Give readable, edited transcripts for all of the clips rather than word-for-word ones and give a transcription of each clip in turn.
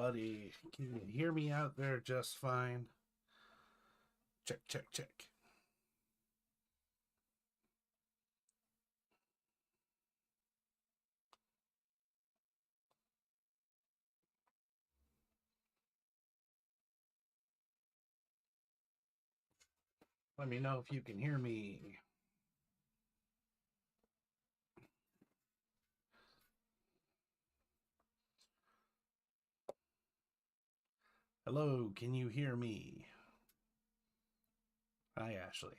everybody. Can you hear me out there just fine? Check, check, check. Let me know if you can hear me. Hello, can you hear me? Hi, Ashley.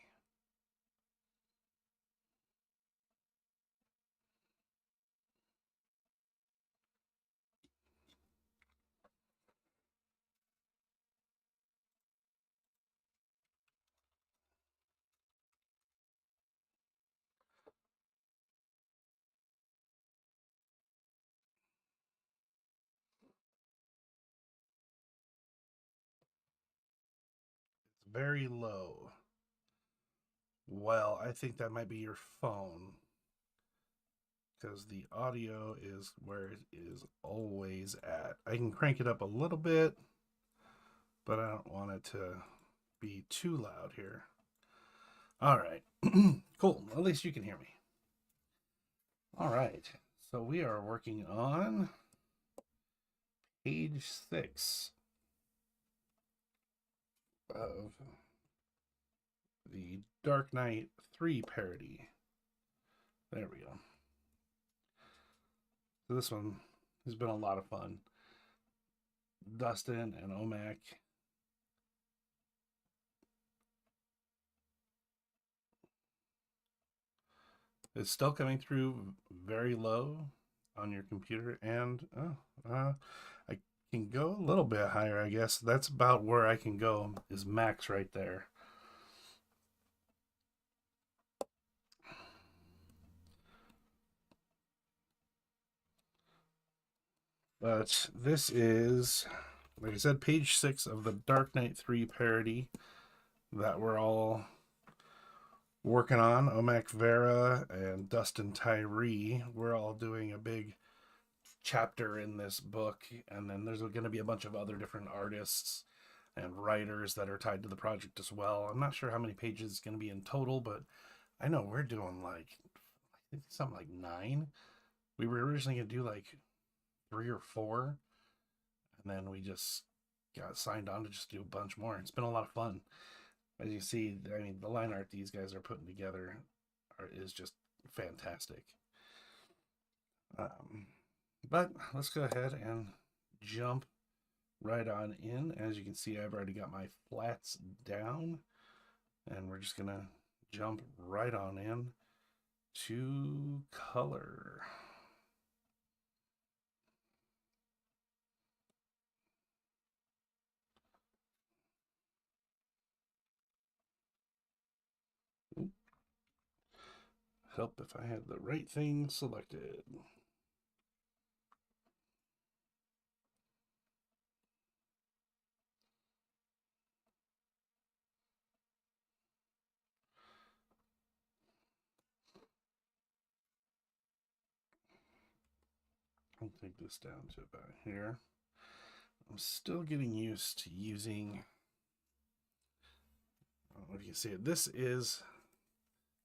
It's very low. Well, I think that might be your phone because the audio is where it is always at. I can crank it up a little bit, but I don't want it to be too loud here. All right. Cool. At least you can hear me. All right. So we are working on page 6 of the Dark Knight 3 parody. There we go. So this one has been a lot of fun. Dustin and Omac. It's still coming through very low on your computer, and I can go a little bit higher, I guess. That's about where I can go, is max right there. But this is, like I said, page 6 of the Dark Knight 3 parody that we're all working on. Omac Vera and Dustin Tyree, we're all doing a big chapter in this book, and then there's going to be a bunch of other different artists and writers that are tied to the project as well. I'm not sure how many pages it's going to be in total, but I know we're doing like, I think something like 9. We were originally going to do like 3 or 4, and then we just got signed on to just do a bunch more. It's been a lot of fun. As you see, I mean, the line art these guys are putting together is just fantastic. But let's go ahead and jump right on in. As you can see, I've already got my flats down, and we're just gonna jump right on in to color. Help if I had the right thing selected. I'll take this down to about here. I'm still getting used to using, what do you see? This is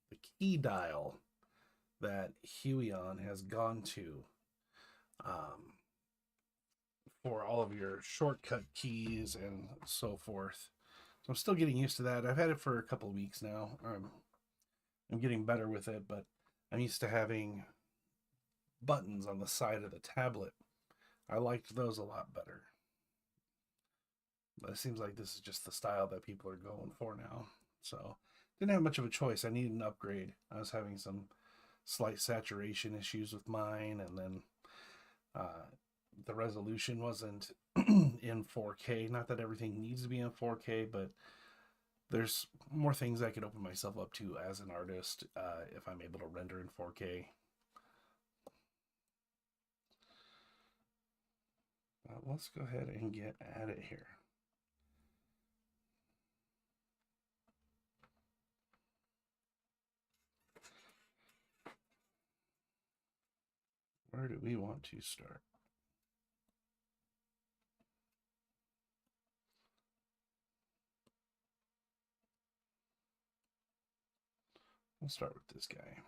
the key dial that Huion has gone to for all of your shortcut keys and so forth. So I'm still getting used to that. I've had it for a couple of weeks now. I'm getting better with it, but I'm used to having buttons on the side of the tablet. I liked those a lot better. But it seems like this is just the style that people are going for now. So didn't have much of a choice. I needed an upgrade. I was having some slight saturation issues with mine, and then the resolution wasn't in 4K. Not that everything needs to be in 4K, but there's more things I could open myself up to as an artist if I'm able to render in 4K. Let's go ahead and get at it here. Where do we want to start? We'll start with this guy.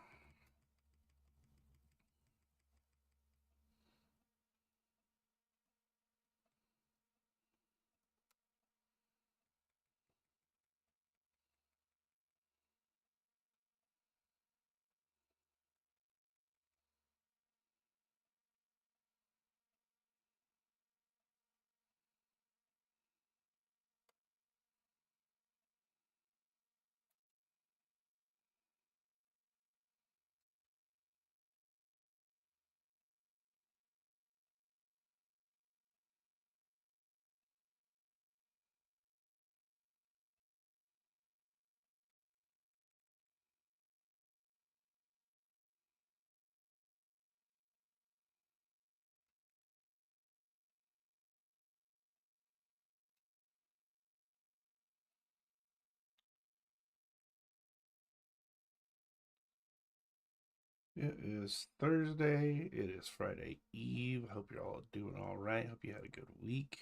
It is Thursday. It is Friday Eve. Hope you're all doing all right. Hope you had a good week.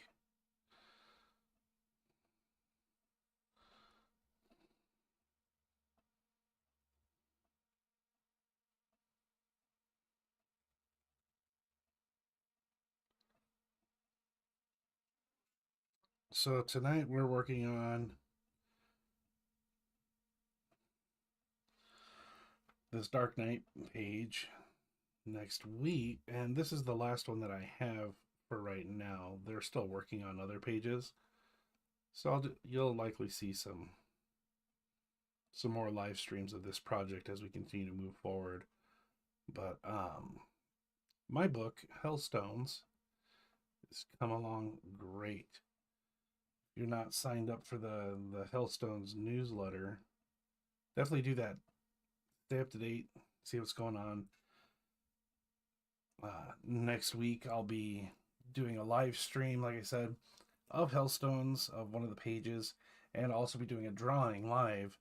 So tonight we're working on this Dark Knight page. Next week, and this is the last one that I have for right now. They're still working on other pages, so you'll likely see some more live streams of this project as we continue to move forward. But my book Hellstones has come along great. If you're not signed up for the Hellstones newsletter, definitely do that. Stay up to date, see what's going on. Next week I'll be doing a live stream, like I said, of Hellstones, of one of the pages, and I'll also be doing a drawing live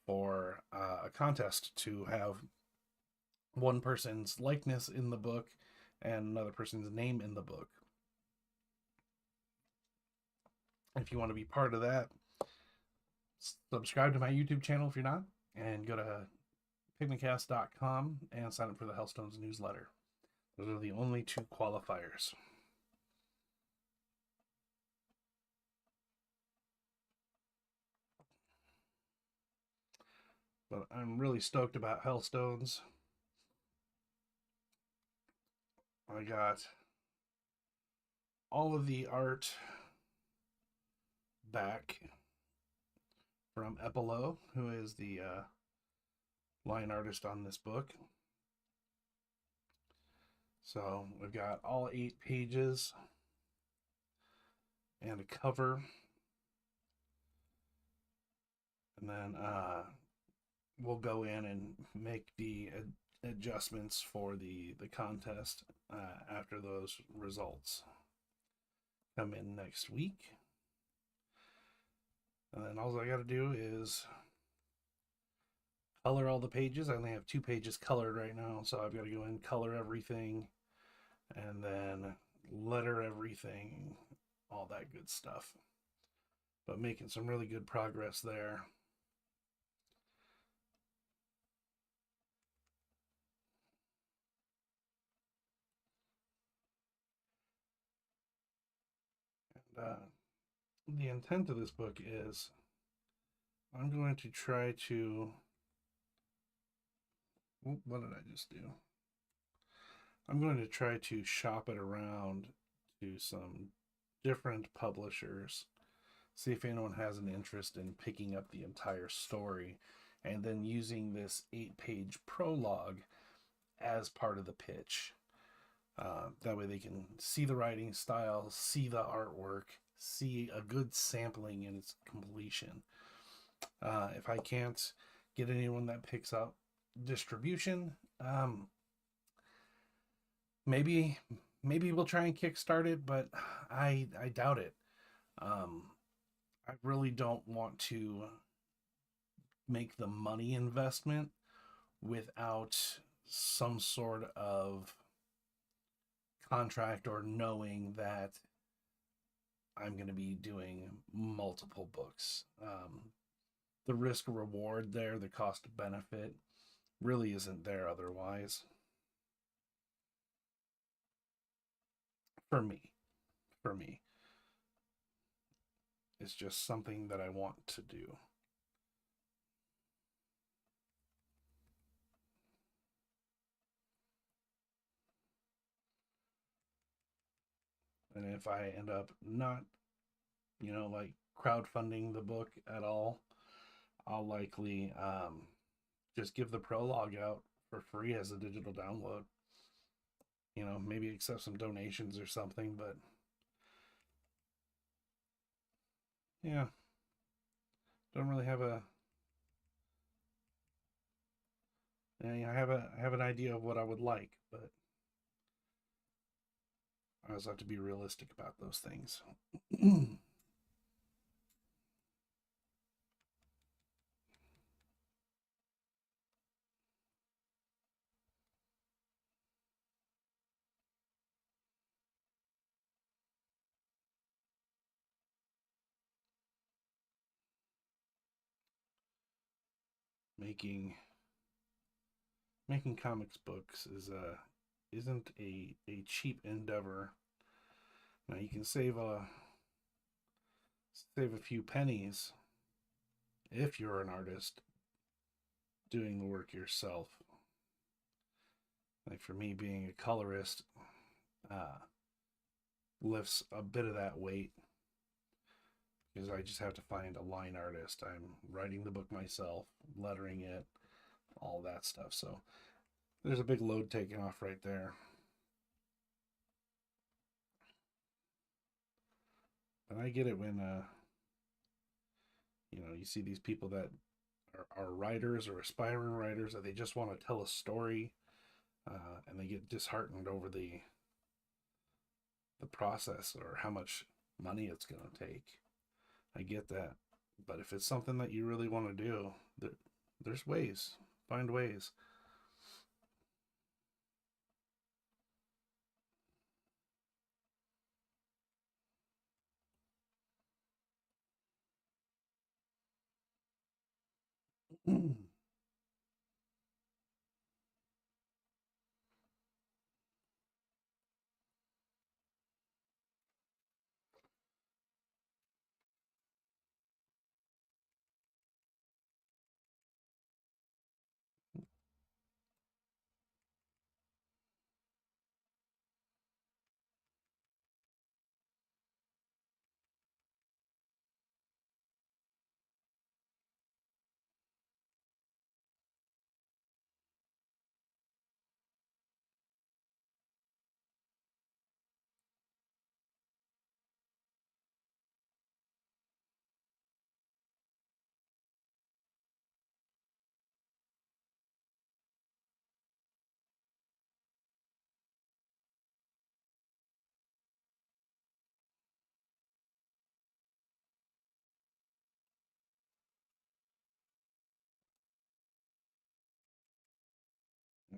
for a contest to have one person's likeness in the book and another person's name in the book. If you want to be part of that, subscribe to my YouTube channel if you're not, and go to pigmacast.com and sign up for the Hellstones newsletter. Those are the only two qualifiers. But I'm really stoked about Hellstones. I got all of the art back from Epilo, who is the line artist on this book. So we've got all 8 pages and a cover. And then we'll go in and make the adjustments for the contest after those results come in next week. And then all I got to do is color all the pages. I only have 2 pages colored right now, so I've got to go in, color everything, and then letter everything, all that good stuff. But making some really good progress there. And the intent of this book is I'm going to try to... What did I just do? I'm going to try to shop it around to some different publishers, see if anyone has an interest in picking up the entire story, and then using this 8-page prologue as part of the pitch. That way they can see the writing style, see the artwork, see a good sampling in its completion. If I can't get anyone that picks up distribution, maybe we'll try and kickstart it, but I doubt it. I really don't want to make the money investment without some sort of contract or knowing that I'm going to be doing multiple books. the risk reward there, the cost benefit really isn't there otherwise. For me, for me, it's just something that I want to do. And if I end up not, like crowdfunding the book at all, I'll likely just give the prologue out for free as a digital download. Maybe accept some donations or something, but yeah, don't really have a. I have an idea of what I would like, but I also have to be realistic about those things. Making comics books isn't a cheap endeavor. Now you can save a few pennies if you're an artist doing the work yourself. Like for me, being a colorist uh, lifts a bit of that weight because I just have to find a line artist. I'm writing the book myself, lettering it, all that stuff. So there's a big load taken off right there. And I get it when you see these people that are writers or aspiring writers that they just want to tell a story, and they get disheartened over the process or how much money it's going to take. I get that, but if it's something that you really want to do, there's ways. Find ways.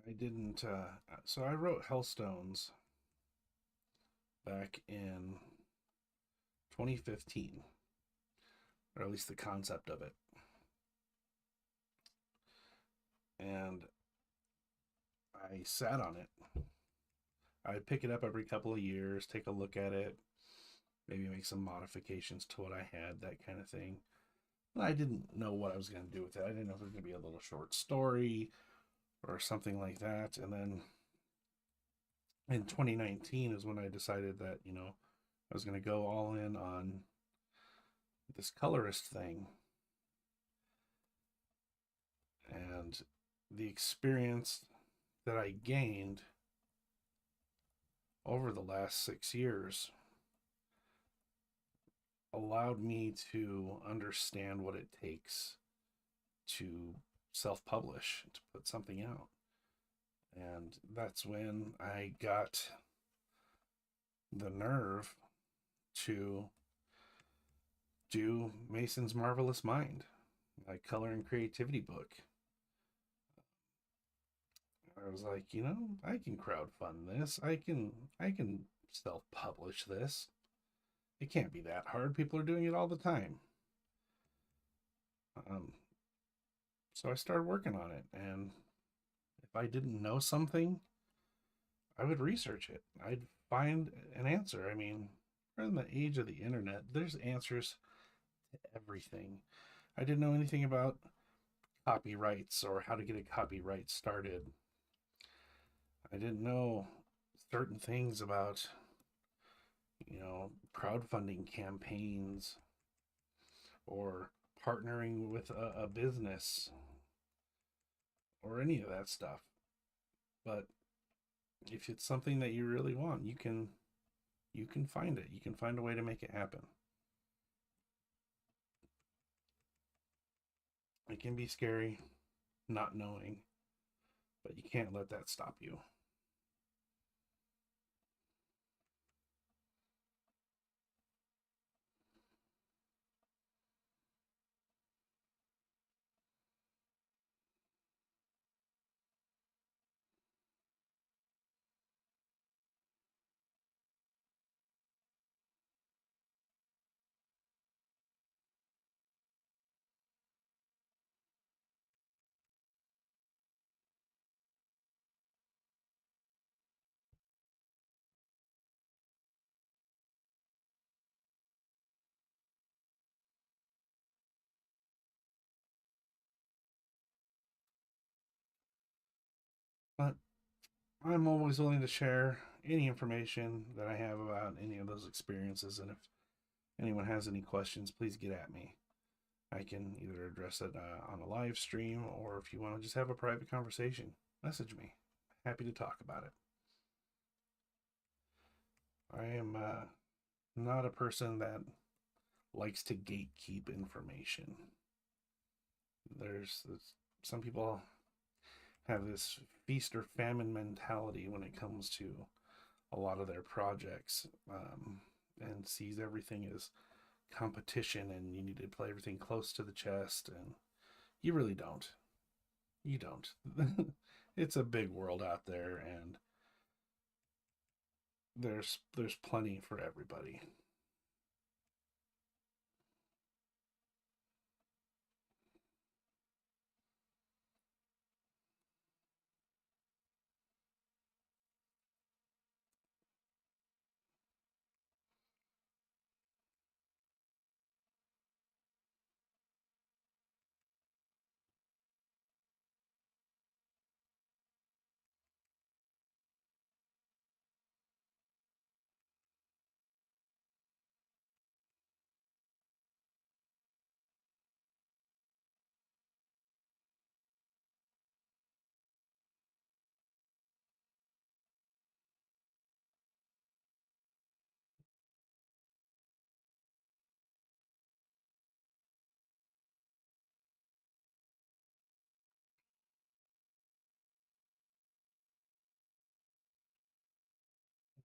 I didn't. So I wrote Hellstones back in 2015, or at least the concept of it. And I sat on it. I'd pick it up every couple of years, take a look at it, maybe make some modifications to what I had, that kind of thing. But I didn't know what I was going to do with it. I didn't know if it was going to be a little short story or something like that. And then in 2019 is when I decided that, I was going to go all in on this colorist thing. And the experience that I gained over the last 6 years allowed me to understand what it takes to self-publish, to put something out. And that's when I got the nerve to do Mason's Marvelous Mind, my color and creativity book. I was like, I can crowdfund this. I can self-publish this. It can't be that hard. People are doing it all the time. Um, so I started working on it, and if I didn't know something, I would research it. I'd find an answer. I mean, we're in the age of the internet. There's answers to everything. I didn't know anything about copyrights or how to get a copyright started. I didn't know certain things about, crowdfunding campaigns or partnering with a business or any of that stuff. But if it's something that you really want, you can find it. You can find a way to make it happen. It can be scary not knowing, but you can't let that stop you. But I'm always willing to share any information that I have about any of those experiences. And if anyone has any questions, please get at me. I can either address it on a live stream, or if you want to just have a private conversation, message me. Happy to talk about it. I am not a person that likes to gatekeep information. There's some people have this feast or famine mentality when it comes to a lot of their projects, and sees everything as competition and you need to play everything close to the chest, and you really don't. You don't. It's a big world out there, and there's plenty for everybody.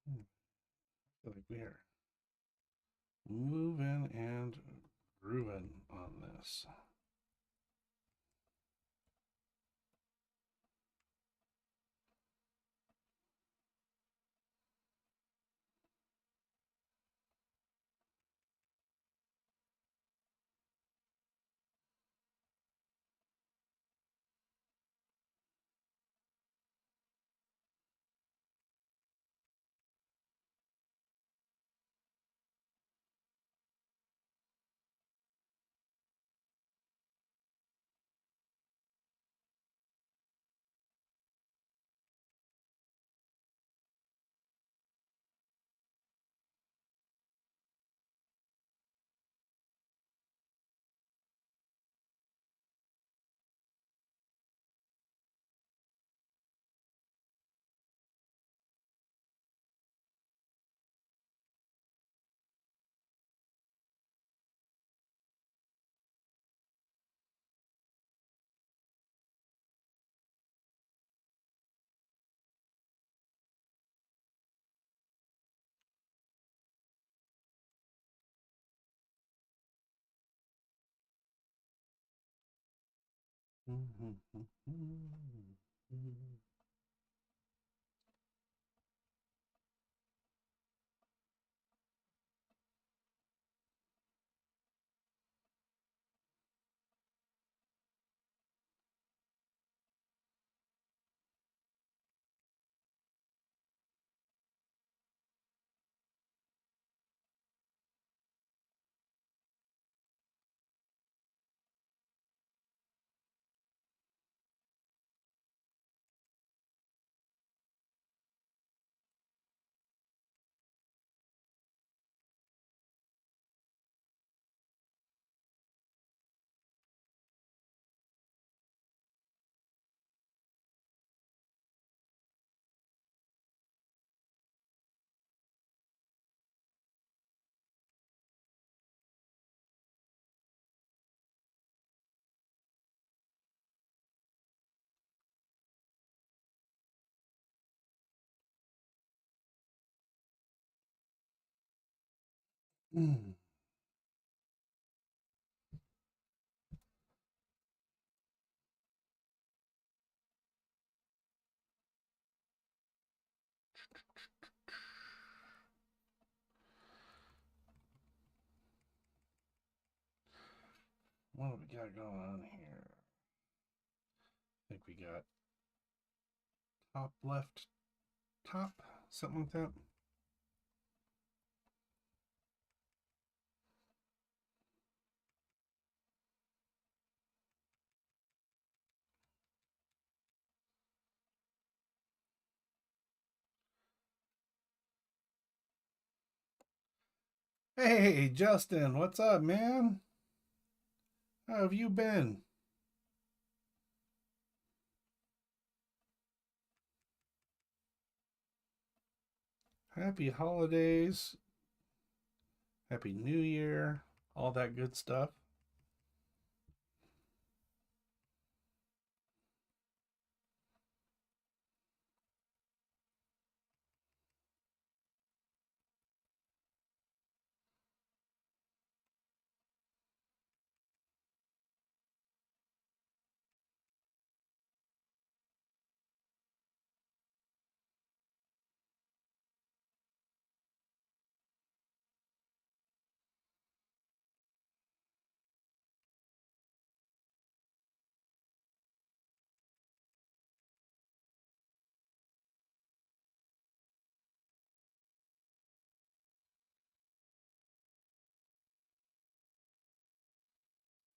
I feel like we are moving and grooving on this. Mm. What do we got going on here? I think we got top left, top, something like that. Hey, Justin, what's up, man? How have you been? Happy holidays, happy new year, all that good stuff.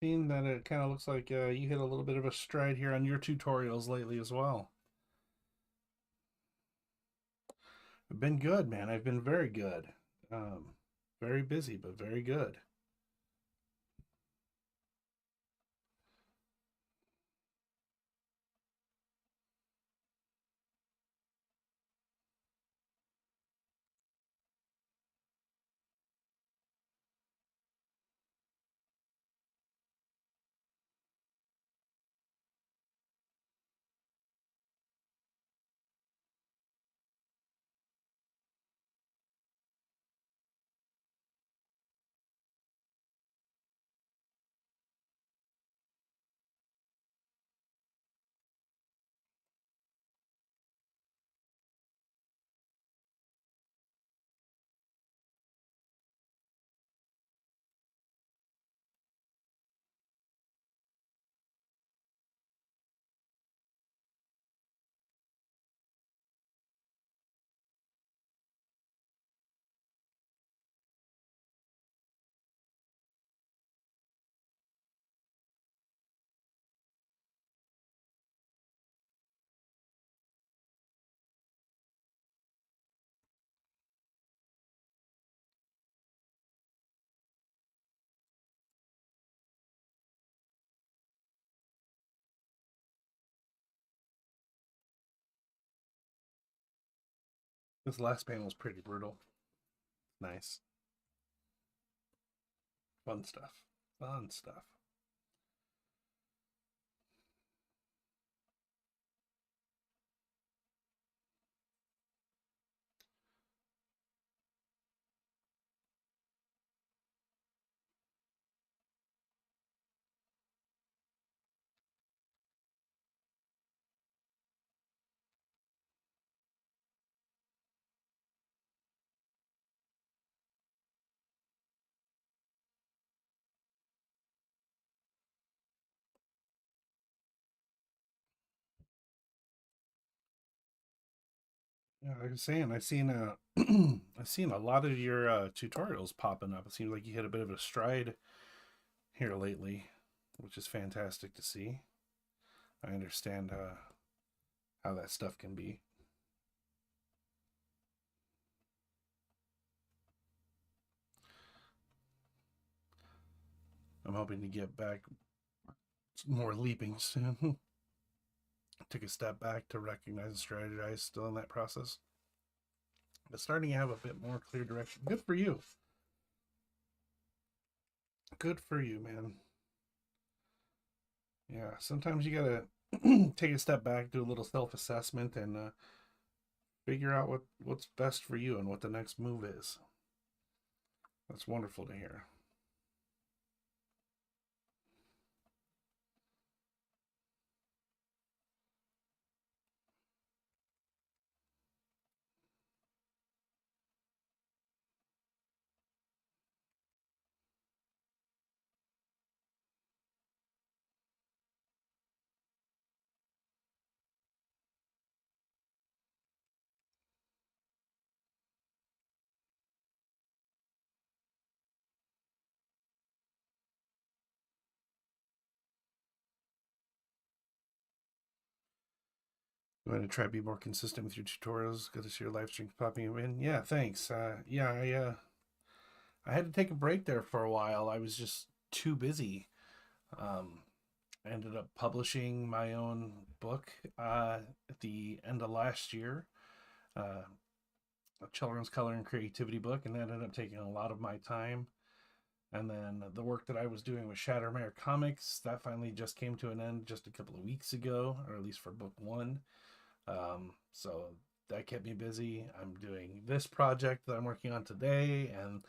Seeing that it kind of looks like you hit a little bit of a stride here on your tutorials lately as well. I've been good, man. I've been very good. Very busy, but very good. This last panel was pretty brutal. Nice. Fun stuff. Fun stuff. Yeah, like I was saying, I've seen I've seen a lot of your tutorials popping up. It seems like you hit a bit of a stride here lately, which is fantastic to see. I understand how that stuff can be. I'm hoping to get back more leaping soon. Took a step back to recognize and strategize, still in that process, but starting to have a bit more clear direction. Good for you. Good for you, man. Yeah, sometimes you gotta take a step back, do a little self-assessment, and figure out what's best for you and what the next move is. That's wonderful to hear. I'm going to try to be more consistent with your tutorials. Good to see your live streams popping in. Yeah, thanks. I had to take a break there for a while. I was just too busy. Um, I ended up publishing my own book at the end of last year, uh, a children's color and creativity book, and that ended up taking a lot of my time. And then the work that I was doing with Shattermare Comics, that finally just came to an end just a couple of weeks ago, or at least for book one. So that kept me busy. I'm doing this project that I'm working on today, and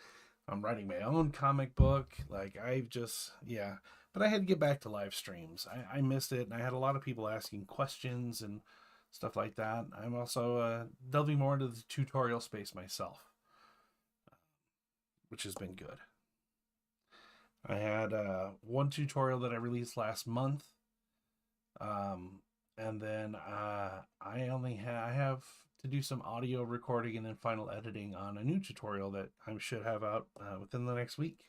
I'm writing my own comic book. Like, I've just, yeah. But I had to get back to live streams. I missed it, and I had a lot of people asking questions and stuff like that. I'm also delving more into the tutorial space myself, which has been good. I had one tutorial that I released last month, um, and then I have to do some audio recording and then final editing on a new tutorial that I should have out within the next week.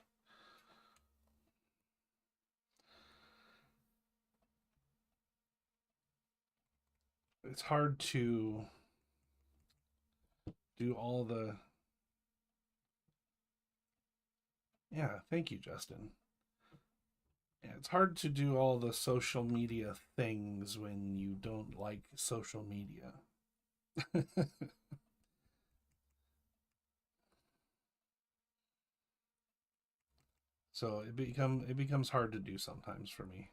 It's hard to do all the. Yeah, thank you, Justin. Yeah, it's hard to do all the social media things when you don't like social media. So it becomes hard to do sometimes for me.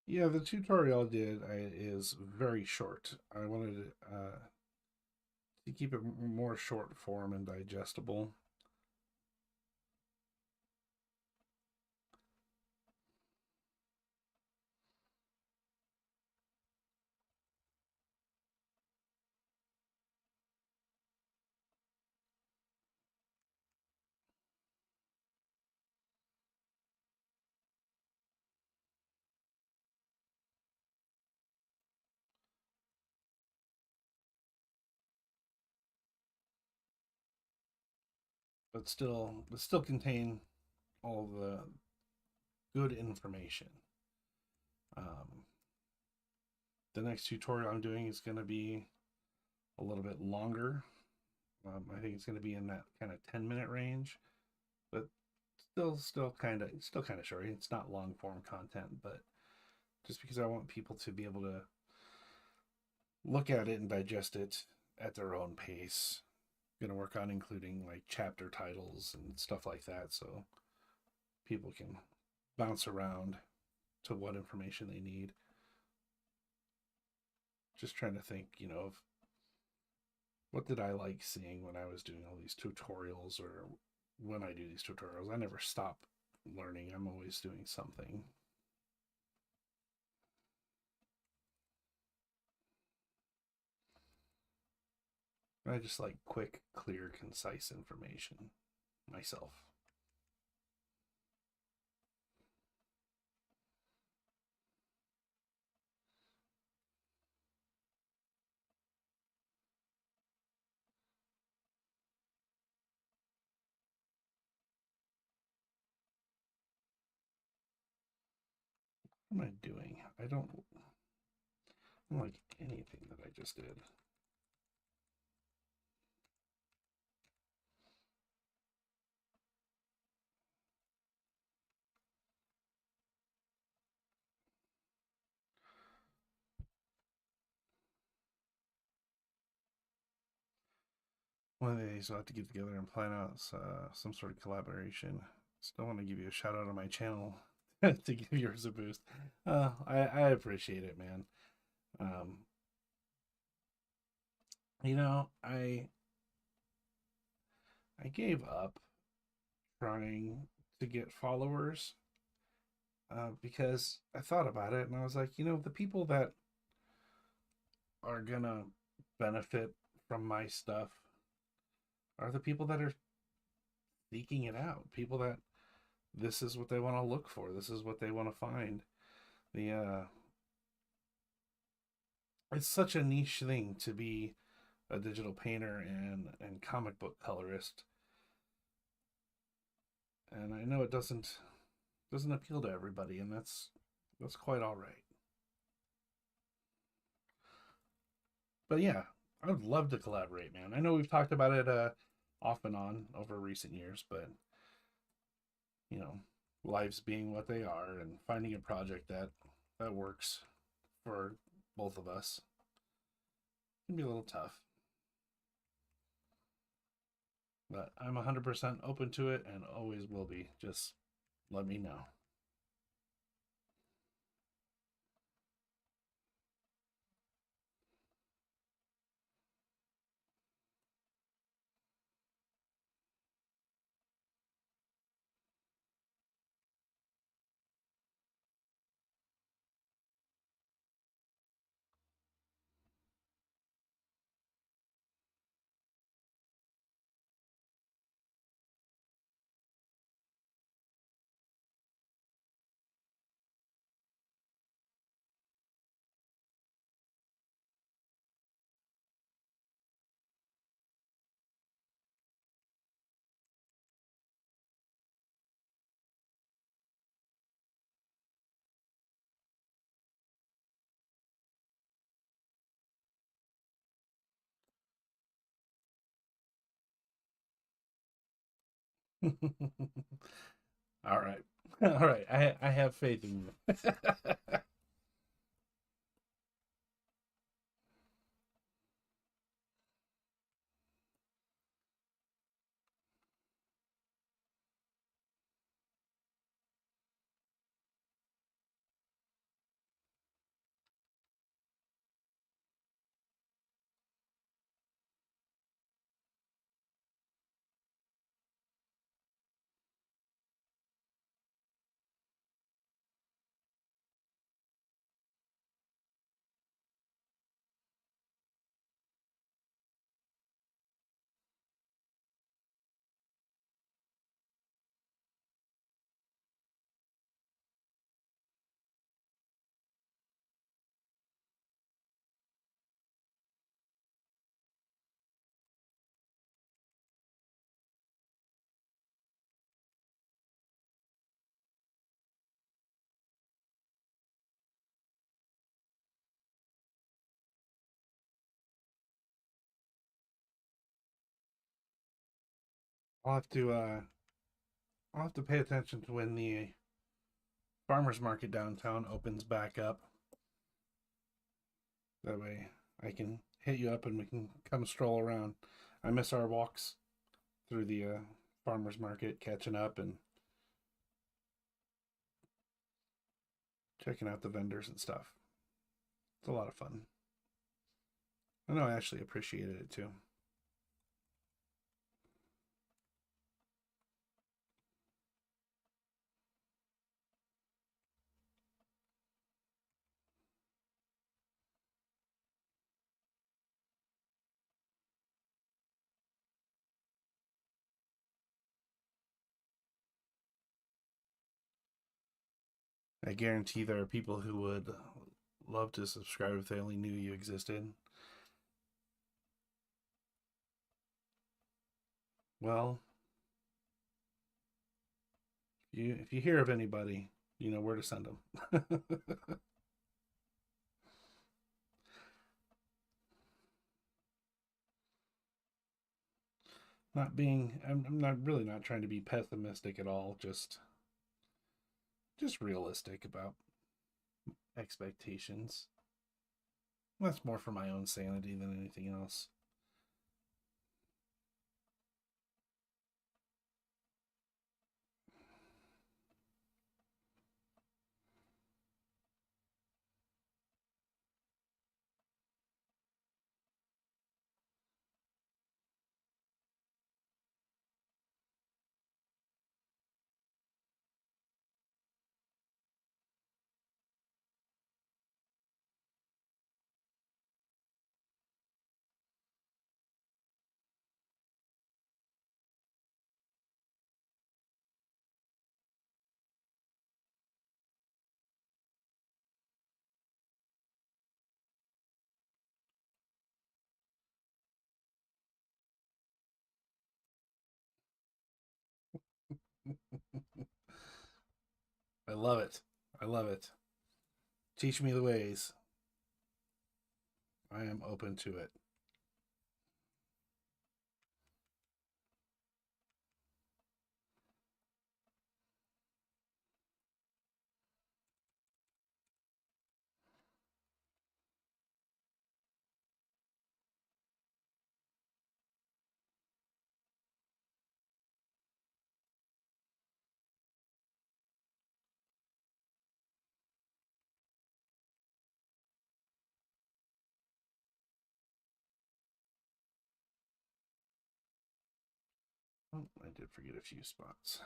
Yeah, the tutorial is very short. I wanted to keep it more short form and digestible, but still contain all the good information. Um, the next tutorial I'm doing is going to be a little bit longer. I think it's going to be in that kind of 10-minute range, but still kind of short. It's not long form content, but just because I want people to be able to look at it and digest it at their own pace. I'm going to work on including like chapter titles and stuff like that, so people can bounce around to what information they need. Just trying to think, of what did I like seeing when I was doing all these tutorials, or when I do these tutorials. I never stop learning. I'm always doing something. I just like quick, clear, concise information myself. What am I doing? I don't like anything that I just did. One of the days we'll have to get together and plan out some sort of collaboration. Still want to give you a shout out on my channel to give yours a boost. I appreciate it, man. Um, you know, I gave up trying to get followers because I thought about it and I was like, the people that are gonna benefit from my stuff are the people that are seeking it out. People that this is what they want to look for. This is what they want to find. The It's such a niche thing to be a digital painter and comic book colorist, and I know it doesn't appeal to everybody, and that's quite all right. But yeah, I would love to collaborate, man. I know we've talked about it off and on over recent years, but you know, lives being what they are, and finding a project that works for both of us can be a little tough. But I'm 100% open to it and always will be. Just let me know. All right. All right. I have faith in you. I'll have to uh I'll have to pay attention to when the farmers market downtown opens back up. That way I can hit you up and we can come stroll around. I miss our walks through the farmers market, catching up and checking out the vendors and stuff. It's a lot of fun. I know I actually appreciated it too. I guarantee there are people who would love to subscribe if they only knew you existed. Well, if you hear of anybody, you know where to send them. I'm not really not trying to be pessimistic at all, just realistic about expectations. That's more for my own sanity than anything else. I love it. I love it. Teach me the ways. I am open to it. Oh, I did forget a few spots.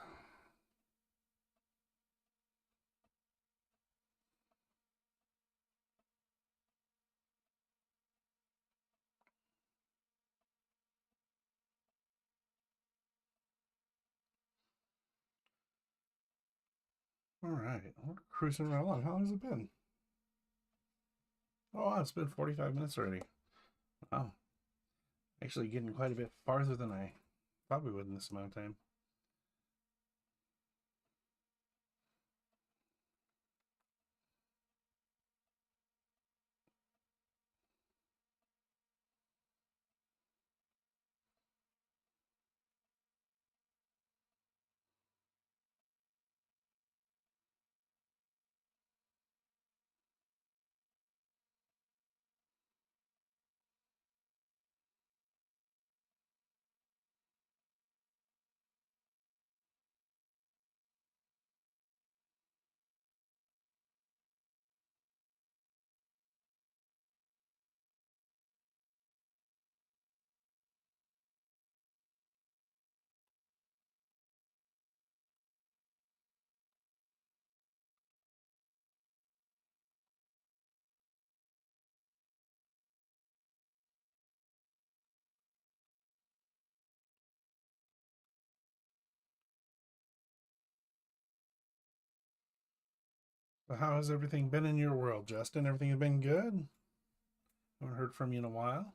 All right, we're cruising right along. How long has it been? Oh, wow, it's been 45 minutes already. Wow, actually getting quite a bit farther than I thought we would in this amount of time. So how has everything been in your world, Justin? Everything has been good? Haven't heard from you in a while.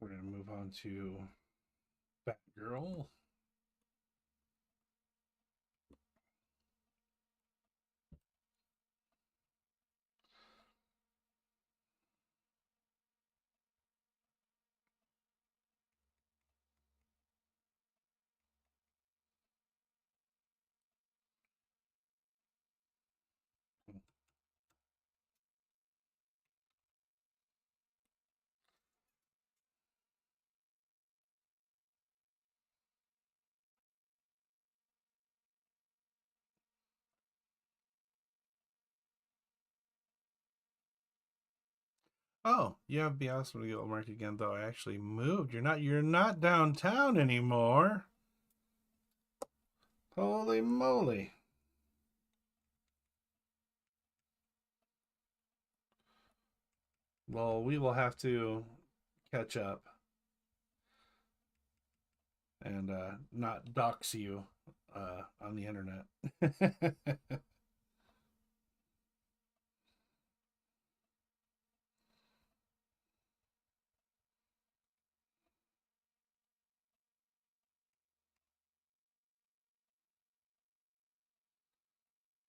We're gonna move on to Batgirl. Oh, you have the house with the old market again, though. I actually moved. You're not downtown anymore. Holy moly. Well, we will have to catch up. and not dox you on the internet.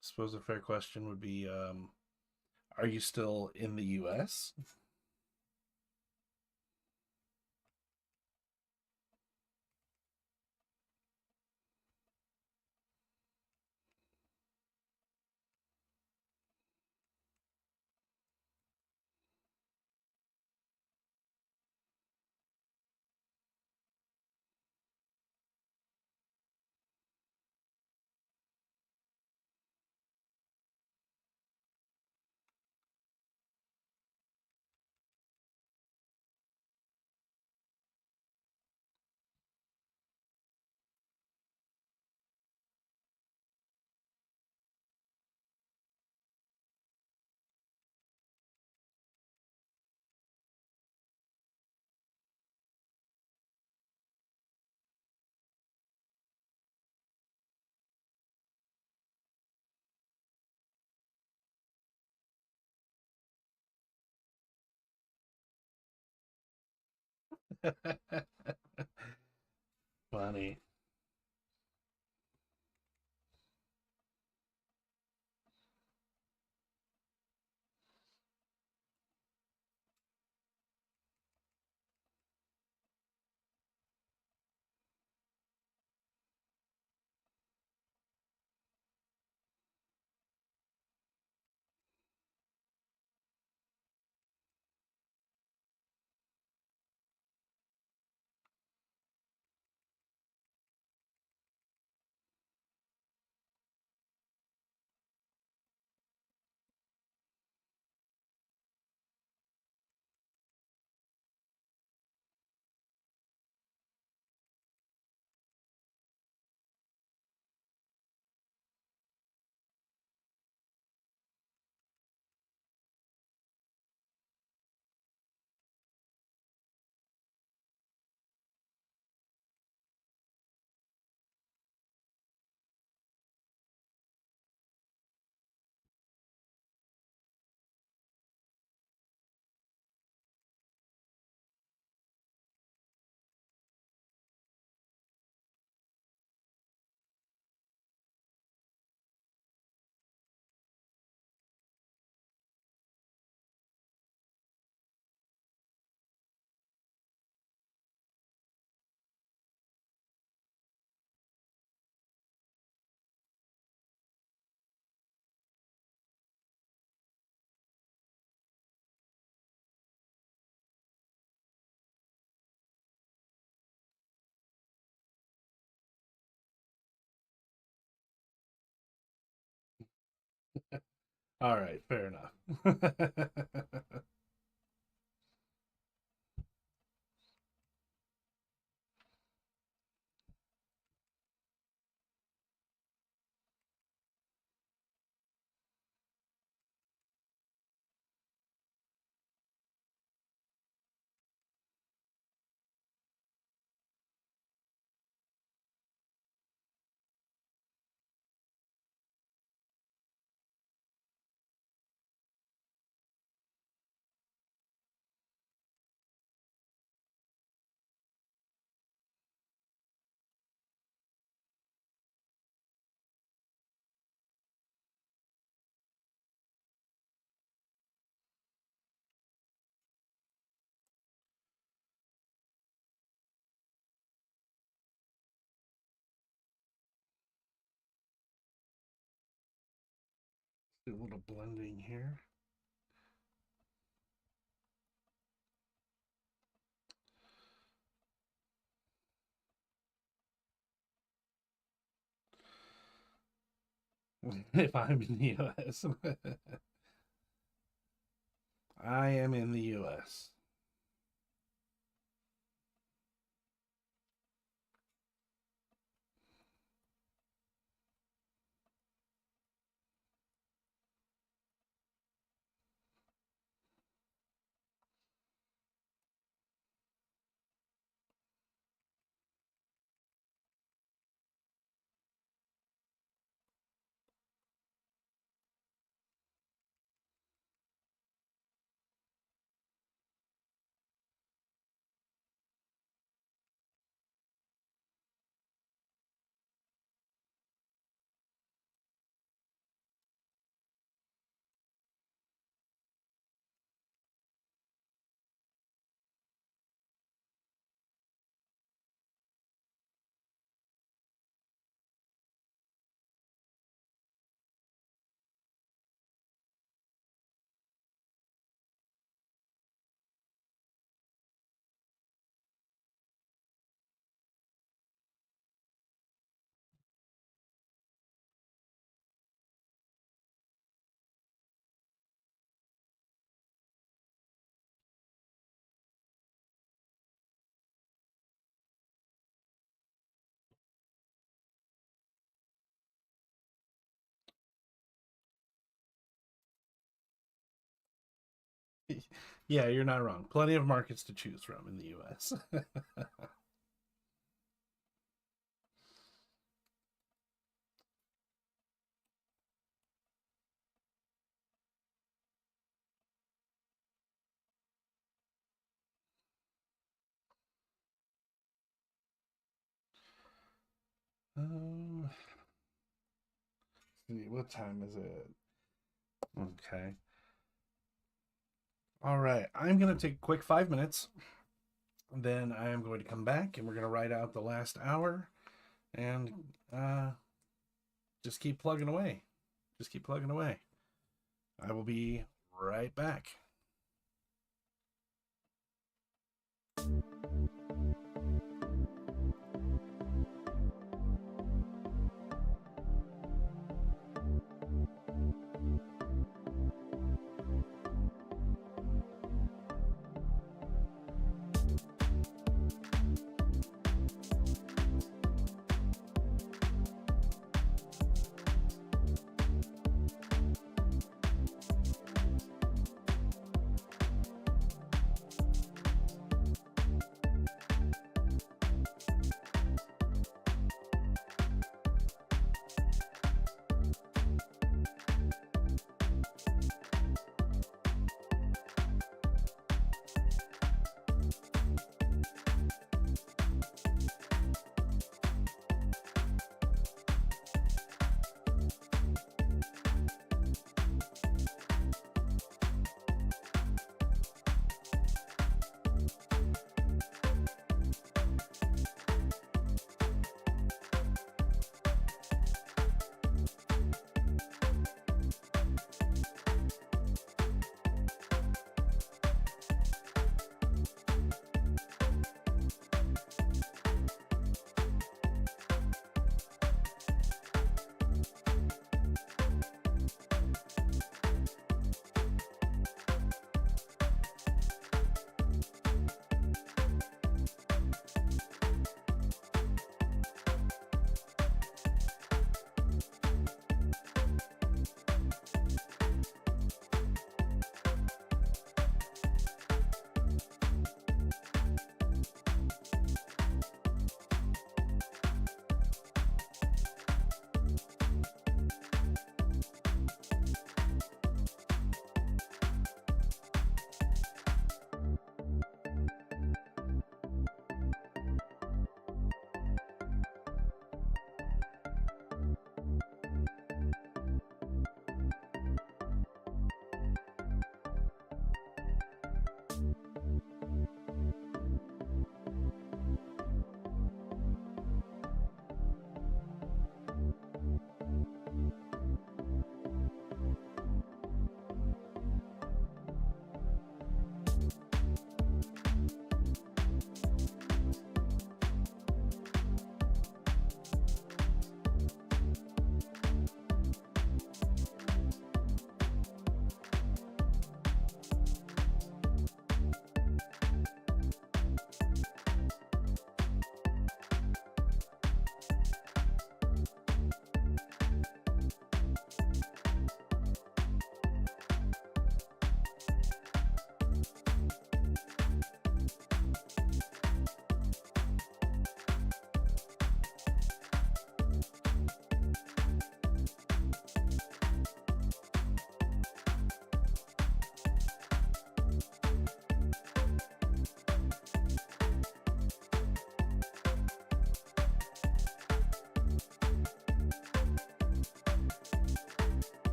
Suppose a fair question would be, are you still in the U.S.? Funny. All right, fair enough. Do a little blending here. If I'm in the U.S., I am in the U.S. Yeah, you're not wrong. Plenty of markets to choose from in the U.S. Let's see, what time is it? Okay. All right. I'm going to take a quick 5 minutes. Then I am going to come back and we're going to write out the last hour and just keep plugging away. Just keep plugging away. I will be right back.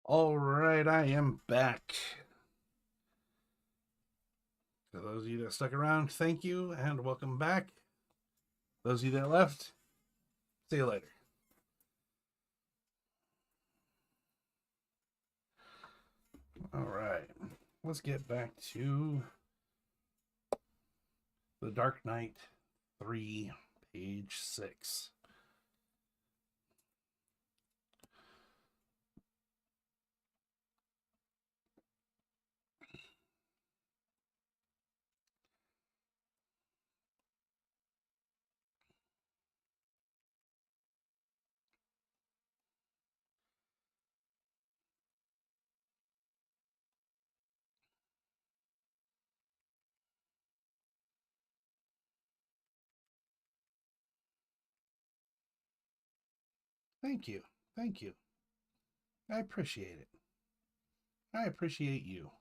All right, I am back. For those of you that stuck around, thank you and welcome back. Those of you that left, see you later. All right, let's get back to The Dark Knight 3, page 6. Thank you. Thank you. I appreciate it. I appreciate you.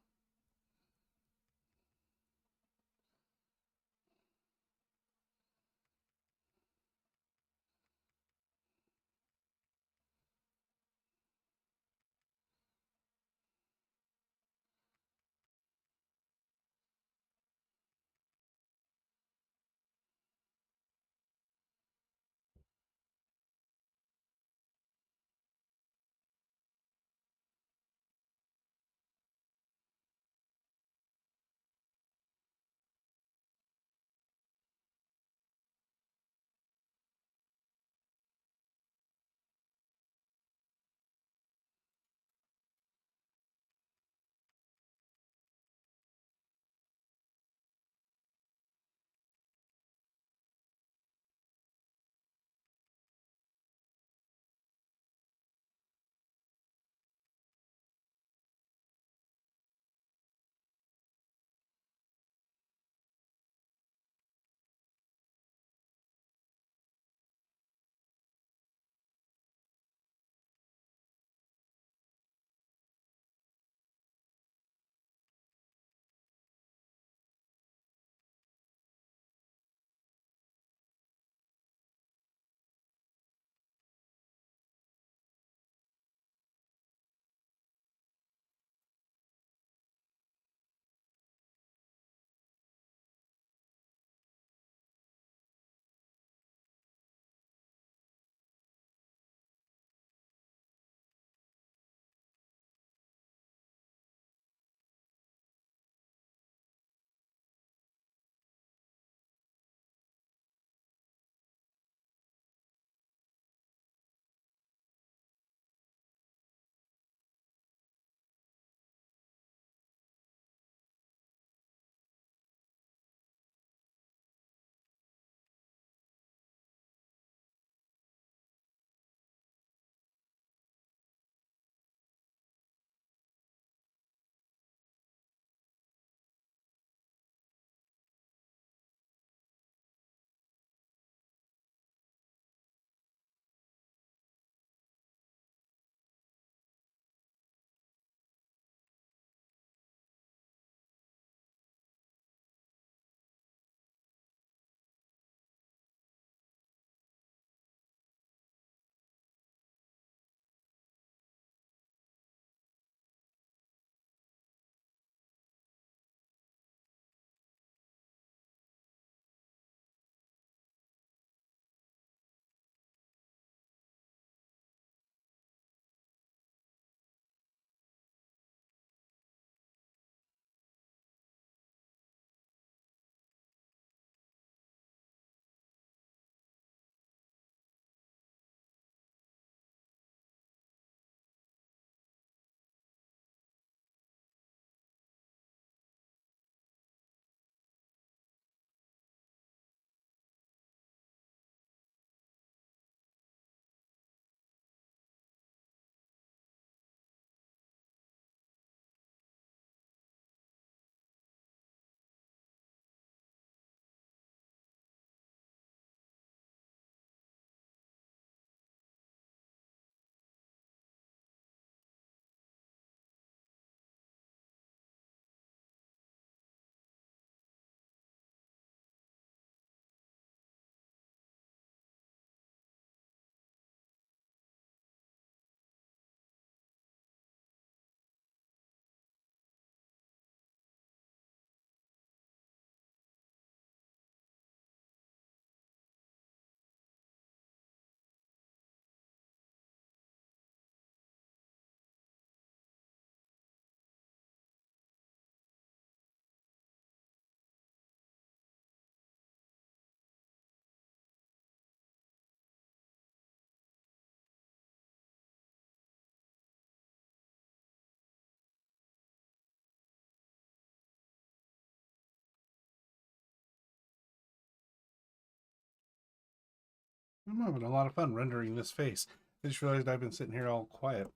I'm having a lot of fun rendering this face. I just realized I've been sitting here all quiet.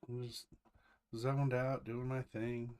I'm just zoned out, doing my thing.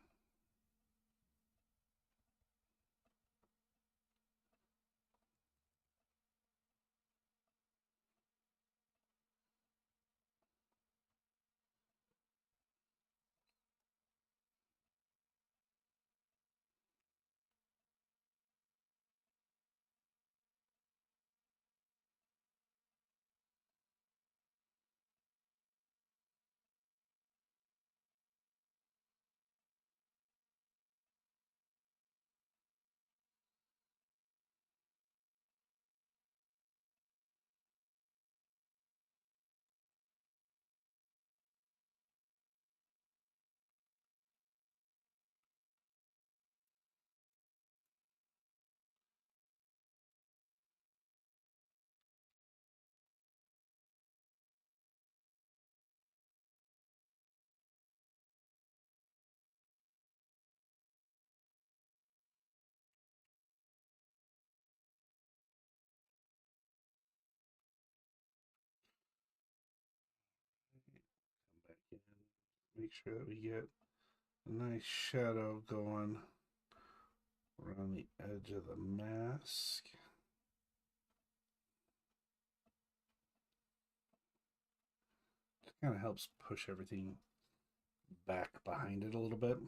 Come back in. Make sure that we get a nice shadow going around the edge of the mask. It kind of helps push everything back behind it a little bit.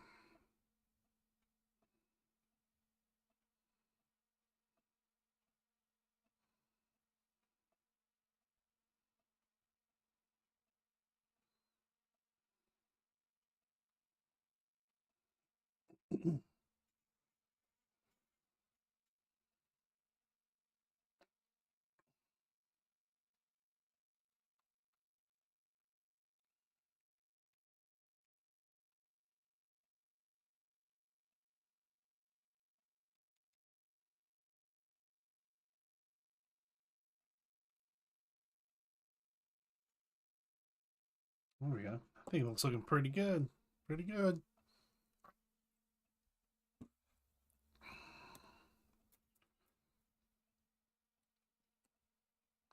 There we go. I think it looks looking pretty good. Pretty good.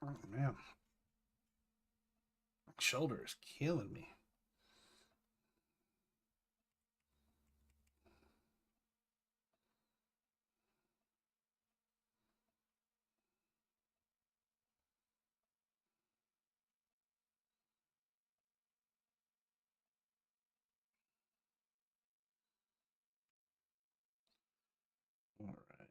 Oh man, my shoulder is killing me. All right.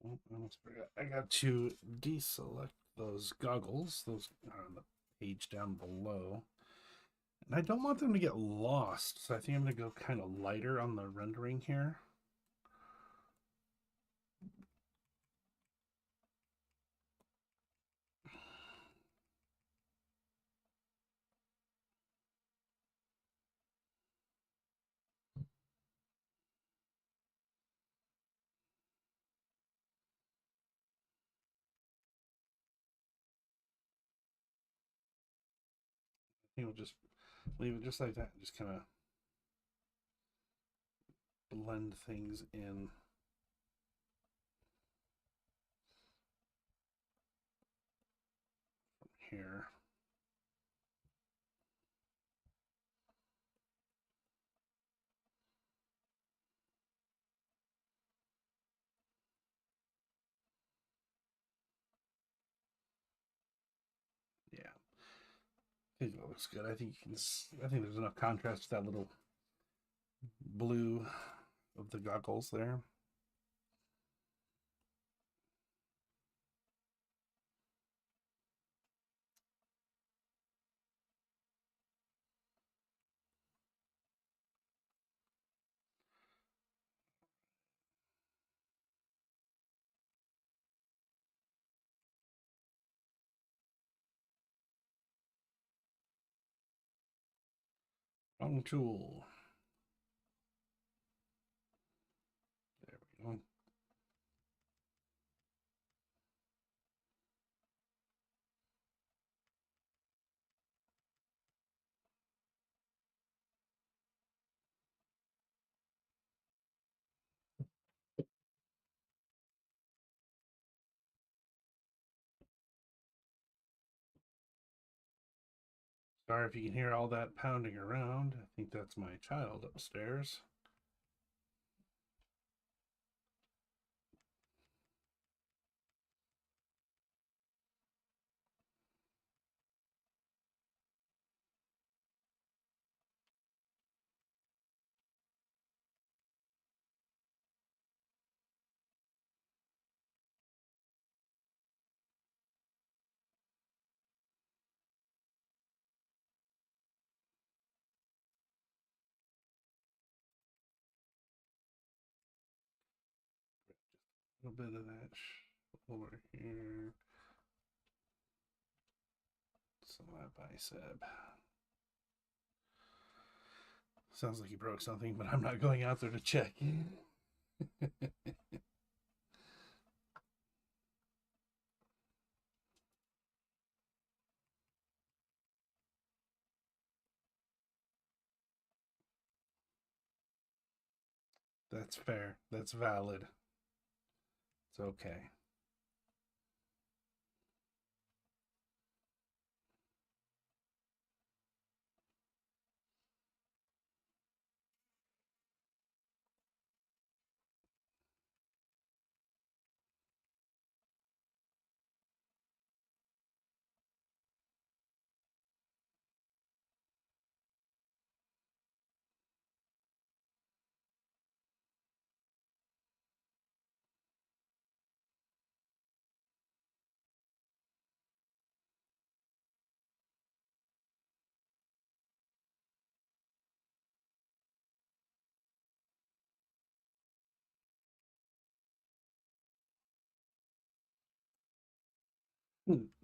Oh, I almost forgot. I got to deselect those goggles. Those are on the page down below. And I don't want them to get lost, so I think I'm going to go kind of lighter on the rendering here. I think we'll just leave it just like that and just kind of blend things in. here. Yeah, I think it looks good. I think you can. I think there's enough contrast to that little blue of the goggles there. Wrong tool. There we go. Sorry if you can hear all that pounding around. I think that's my child upstairs. A little bit of that over here. Some of that bicep. Sounds like he broke something, but I'm not going out there to check. That's fair. That's valid. It's okay.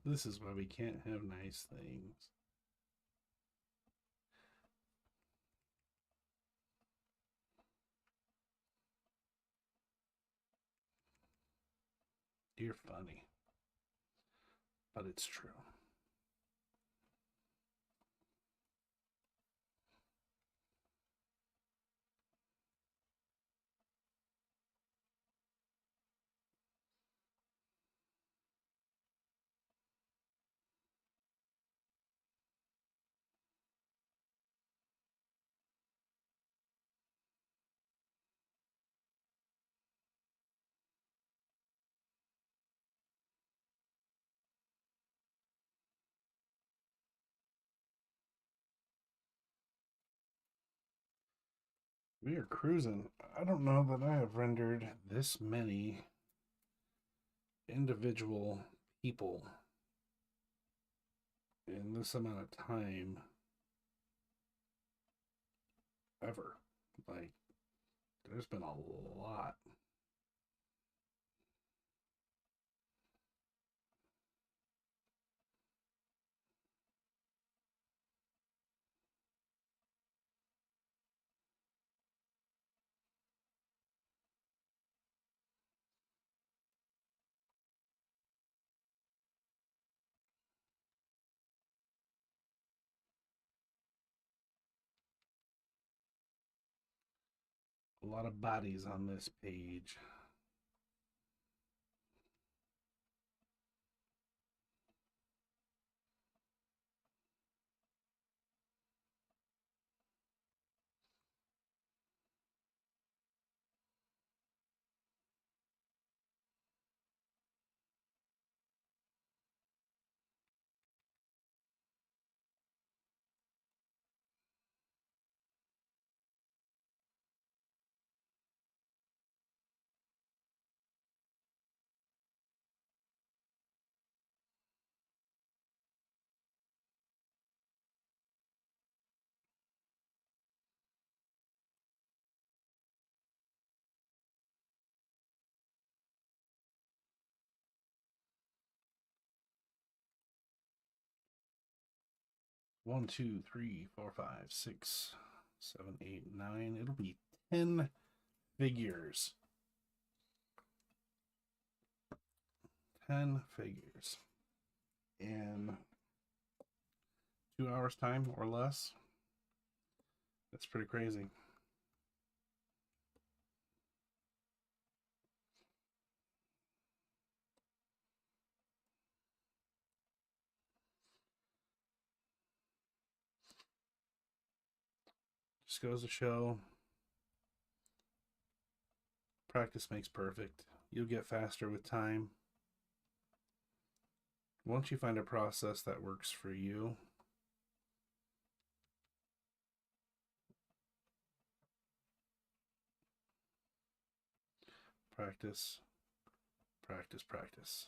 This is why we can't have nice things. You're funny, but it's true. We are cruising. I don't know that I have rendered this many individual people in this amount of time ever. Like, there's been a lot. A lot of bodies on this page. 1, 2, 3, 4, 5, 6, 7, 8, 9. It'll be 10 figures. 10 figures. In 2 hours time or less. That's pretty crazy. Just goes to show, practice makes perfect. You'll get faster with time. Once you find a process that works for you, practice, practice, practice.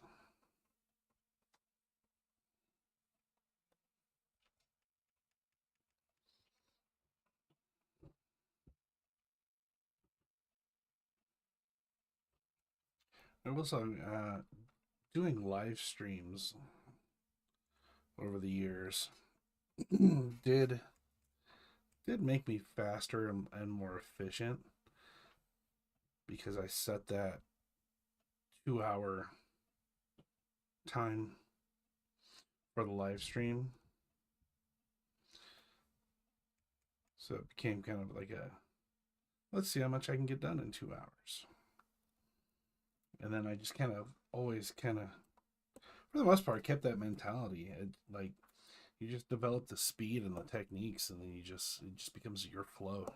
I was doing live streams over the years. did make me faster and more efficient because I set that 2 hour time for the live stream. So it became kind of like a, let's see how much I can get done in 2 hours. And then I just kind of always kind of, for the most part, kept that mentality. Like you just develop the speed and the techniques, and then it just becomes your flow.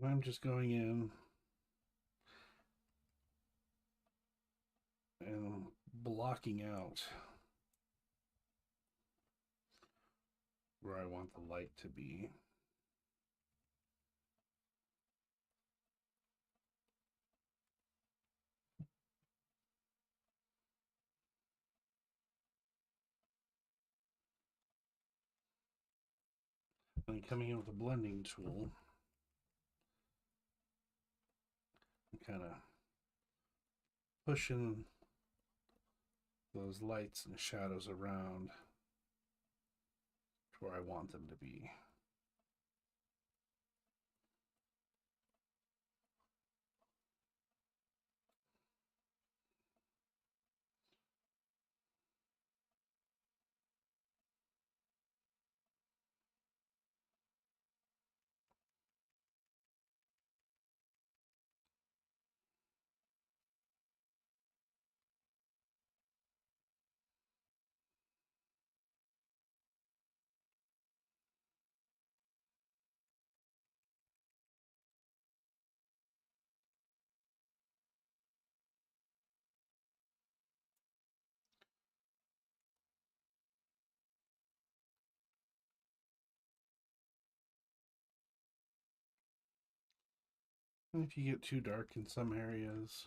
I'm just going in and blocking out where I want the light to be. And coming in with a blending tool, I'm kind of pushing those lights and shadows around to where I want them to be. And if you get too dark in some areas,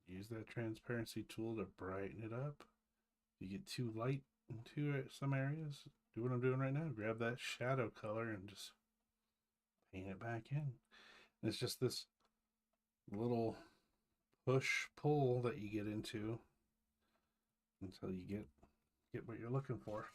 use that transparency tool to brighten it up. If you get too light into some areas, do what I'm doing right now. Grab that shadow color and just paint it back in. And it's just this little push pull that you get into until you get what you're looking for.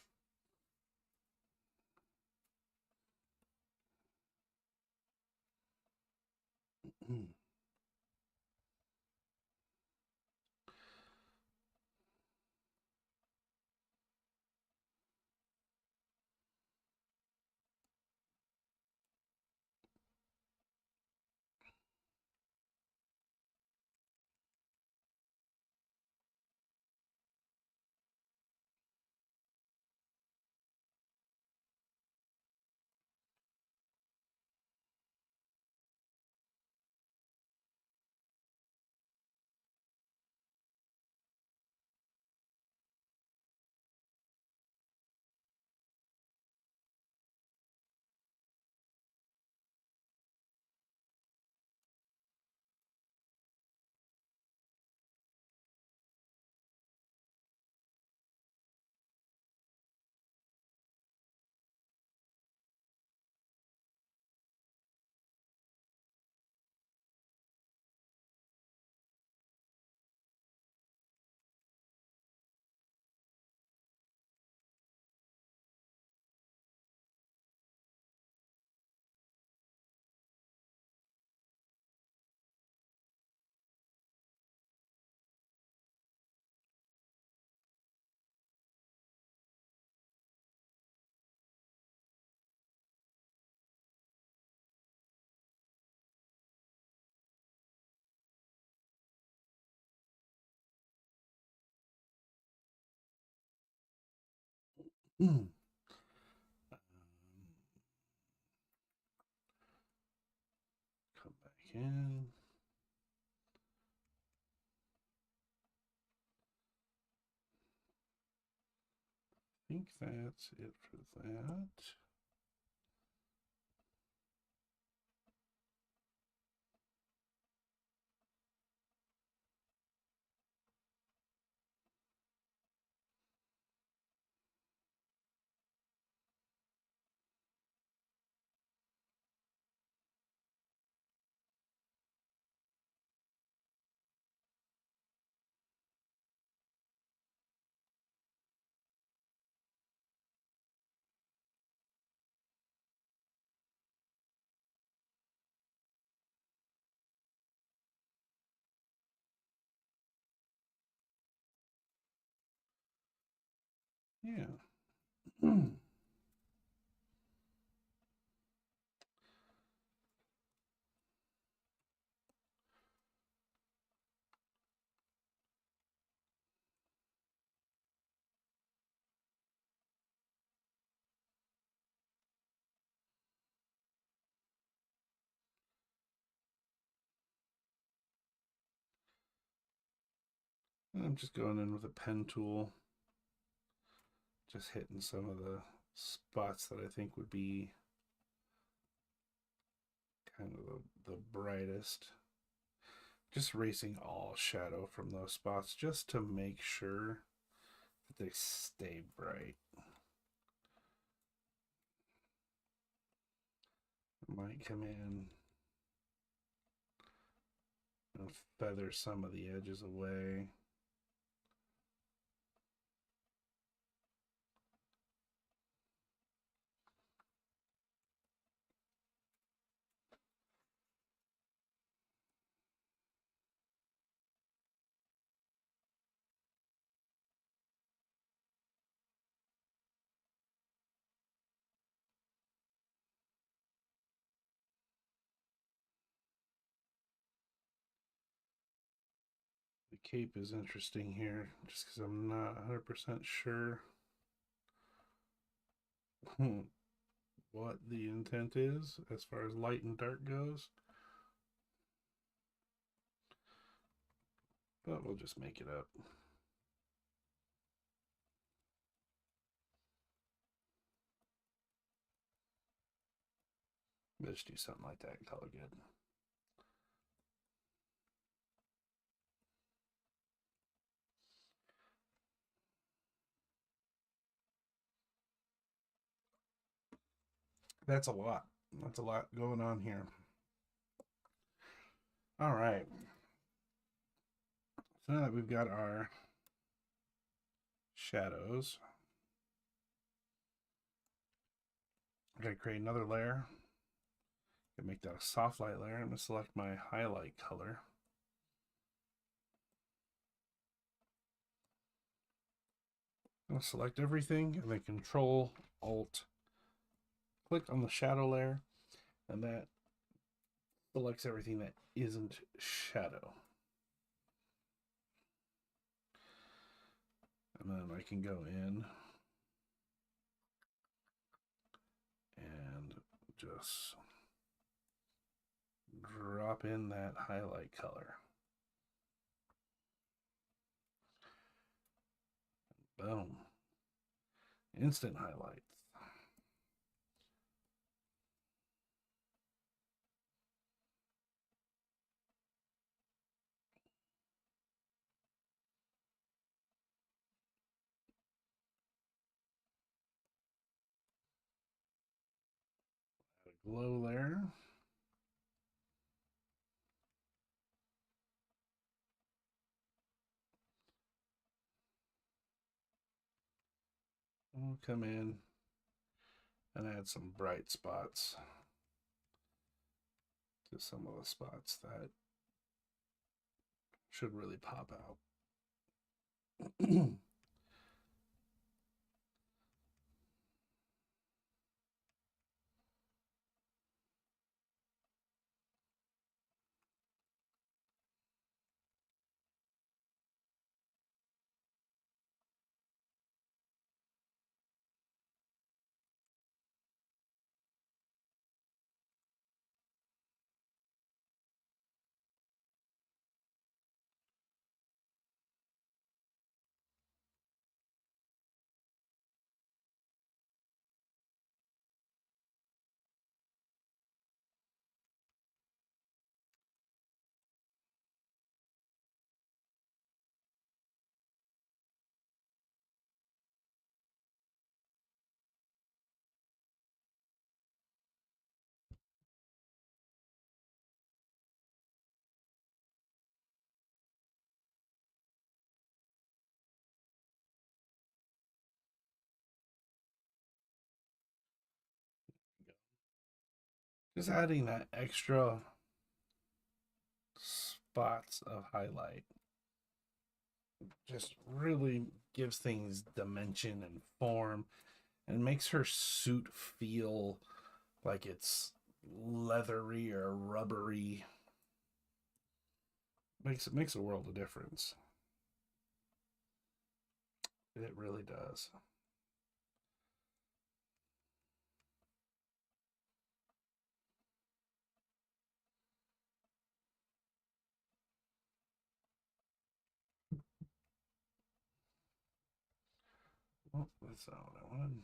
Um, come back in. I think that's it for that. Yeah. I'm just going in with a pen tool, just hitting some of the spots that I think would be kind of the brightest. Just erasing all shadow from those spots just to make sure that they stay bright. I might come in and feather some of the edges away. The cape is interesting here just because I'm not 100% sure what the intent is as far as light and dark goes. But we'll just make it up. Let's do something like that and color good. That's a lot. That's a lot going on here. All right. So now that we've got our shadows, I'm going to create another layer. I'm going to make that a soft light layer. I'm going to select my highlight color. I'm going to select everything and then Control Alt click on the shadow layer, and that selects everything that isn't shadow. And then I can go in and just drop in that highlight color. Boom. Instant highlights. Add a glow there. We'll come in and add some bright spots to some of the spots that should really pop out. Just adding that extra spots of highlight just really gives things dimension and form and makes her suit feel like it's leathery or rubbery. Makes a world of difference. It really does. Oh, that's not what I wanted.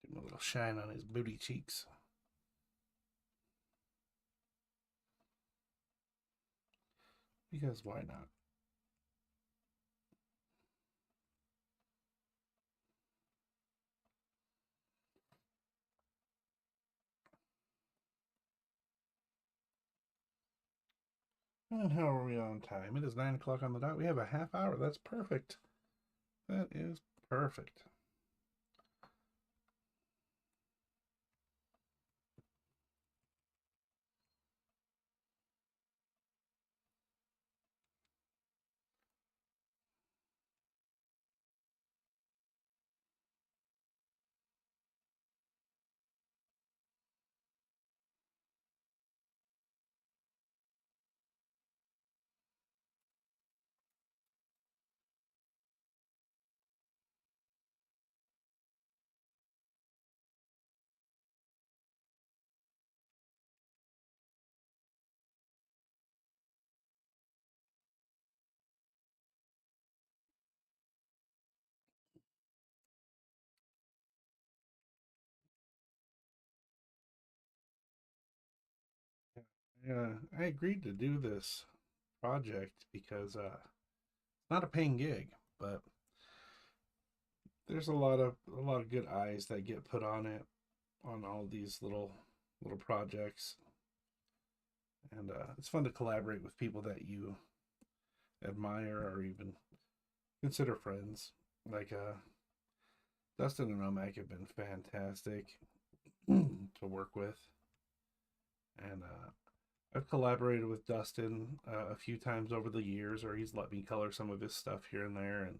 Give him a little shine on his booty cheeks. Because why not? And how are we on time? It is 9 o'clock on the dot. We have a half hour. That's perfect. That is perfect. Yeah, I agreed to do this project because it's not a paying gig, but there's a lot of good eyes that get put on it on all these little projects, and it's fun to collaborate with people that you admire or even consider friends. Like Dustin and Omek have been fantastic to work with, and I've collaborated with Dustin a few times over the years, or he's let me color some of his stuff here and there, and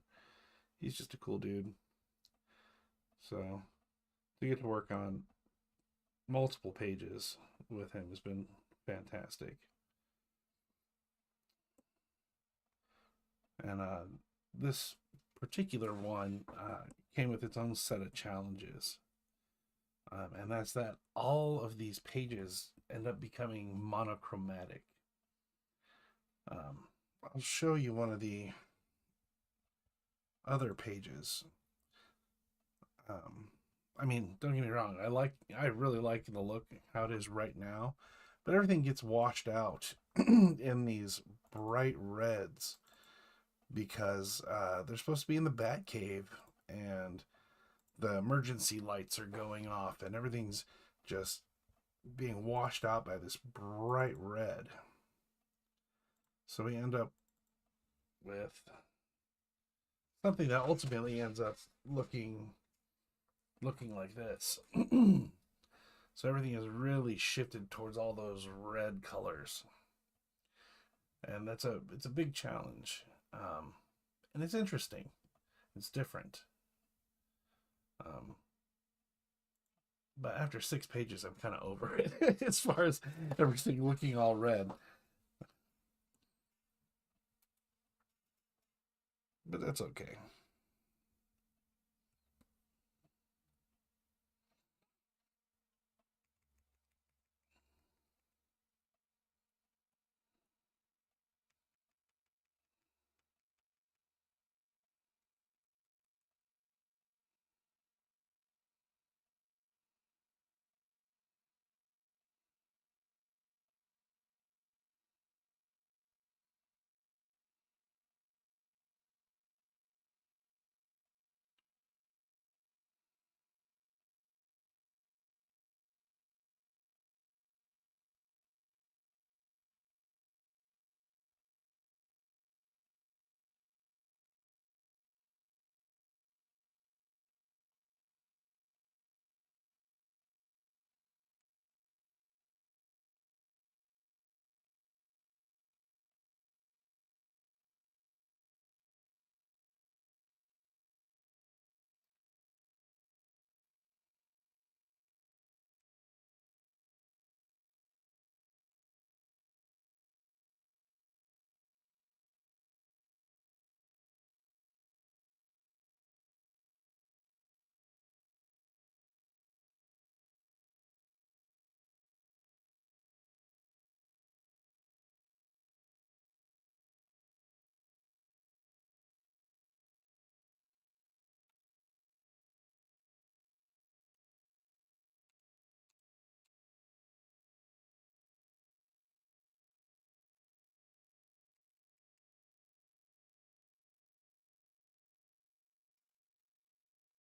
he's just a cool dude. So to get to work on multiple pages with him has been fantastic. And this particular one came with its own set of challenges. And that's that all of these pages end up becoming monochromatic. I'll show you one of the other pages. Um, I mean, don't get me wrong. I really like the look how it is right now, but everything gets washed out in these bright reds because they're supposed to be in the Bat Cave, and the emergency lights are going off, and everything's just being washed out by this bright red. So we end up with something that ultimately ends up looking like this. So everything is really shifted towards all those red colors, and it's a big challenge, and it's interesting. It's different. Um, but after 6 pages, I'm kind of over it as far as everything looking all red. But that's okay.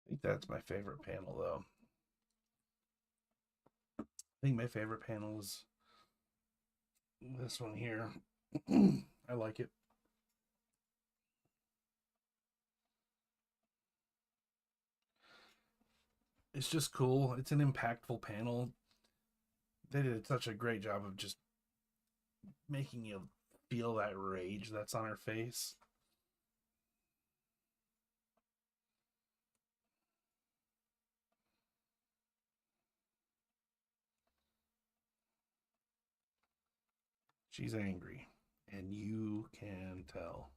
I think that's my favorite panel, though. I think my favorite panel is this one here. I like it. It's just cool. It's an impactful panel. They did such a great job of just making you feel that rage that's on her face. She's angry, and you can tell.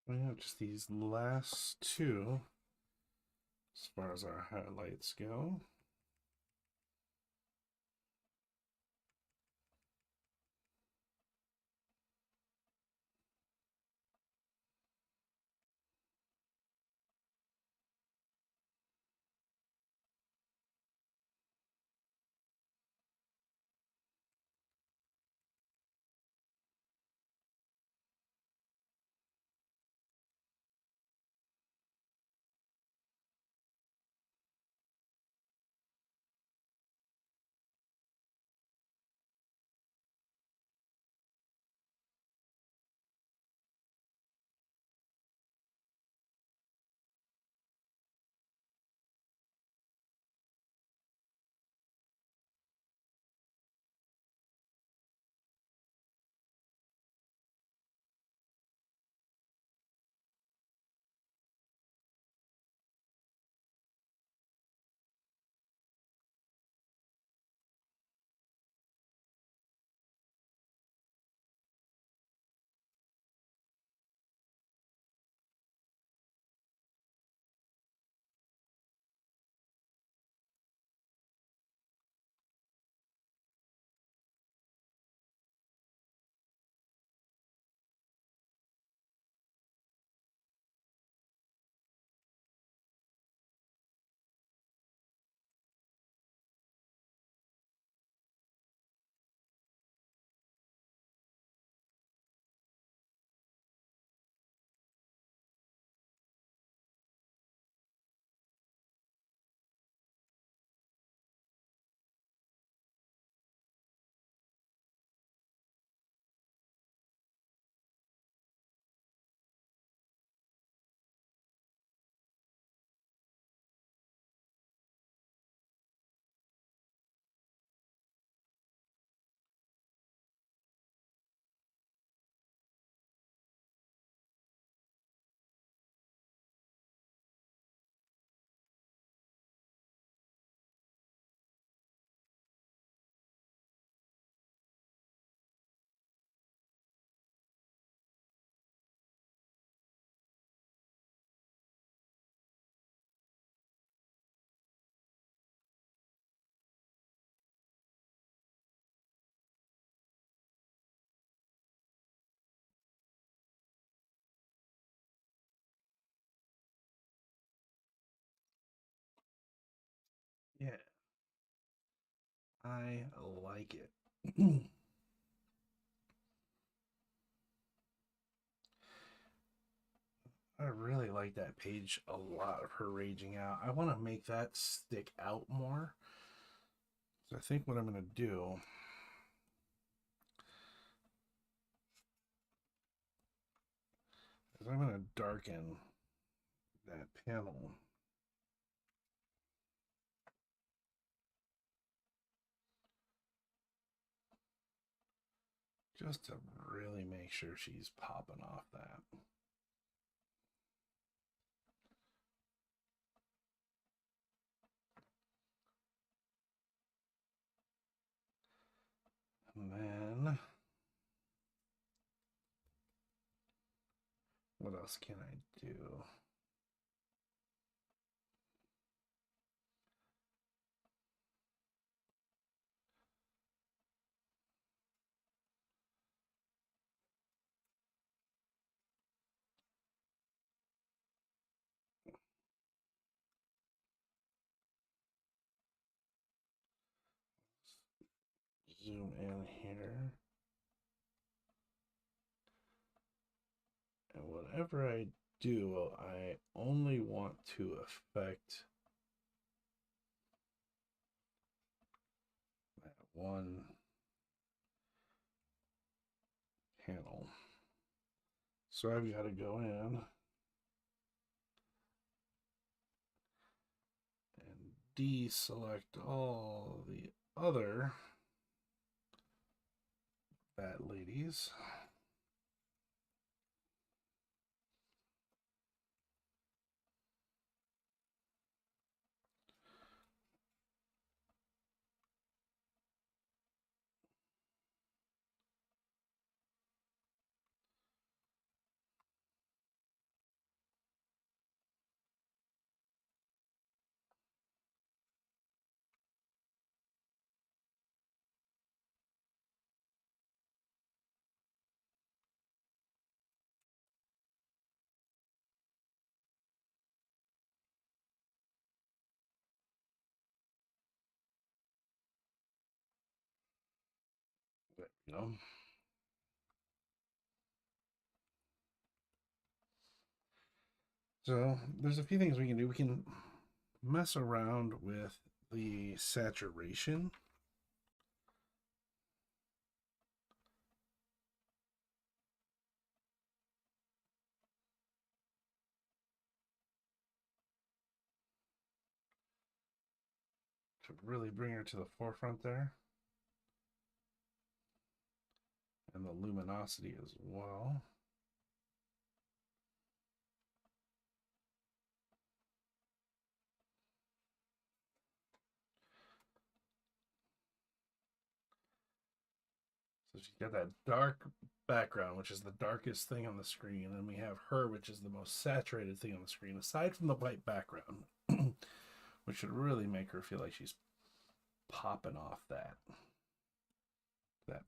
We have just these last two as far as our highlights go. Yeah, I like it. I really like that page a lot of her raging out. I want to make that stick out more. So I think what I'm going to do because I'm going to darken that panel. Just to really make sure she's popping off that. And then, what else can I do? Zoom in here. And whatever I do, I only want to affect that one panel. So I've got to go in and deselect all the other fat ladies. There we go. So there's a few things we can do. We can mess around with the saturation. To really bring her to the forefront there. And the luminosity as well. So she's got that dark background, which is the darkest thing on the screen, and we have her, which is the most saturated thing on the screen, aside from the white background, which should really make her feel like she's popping off that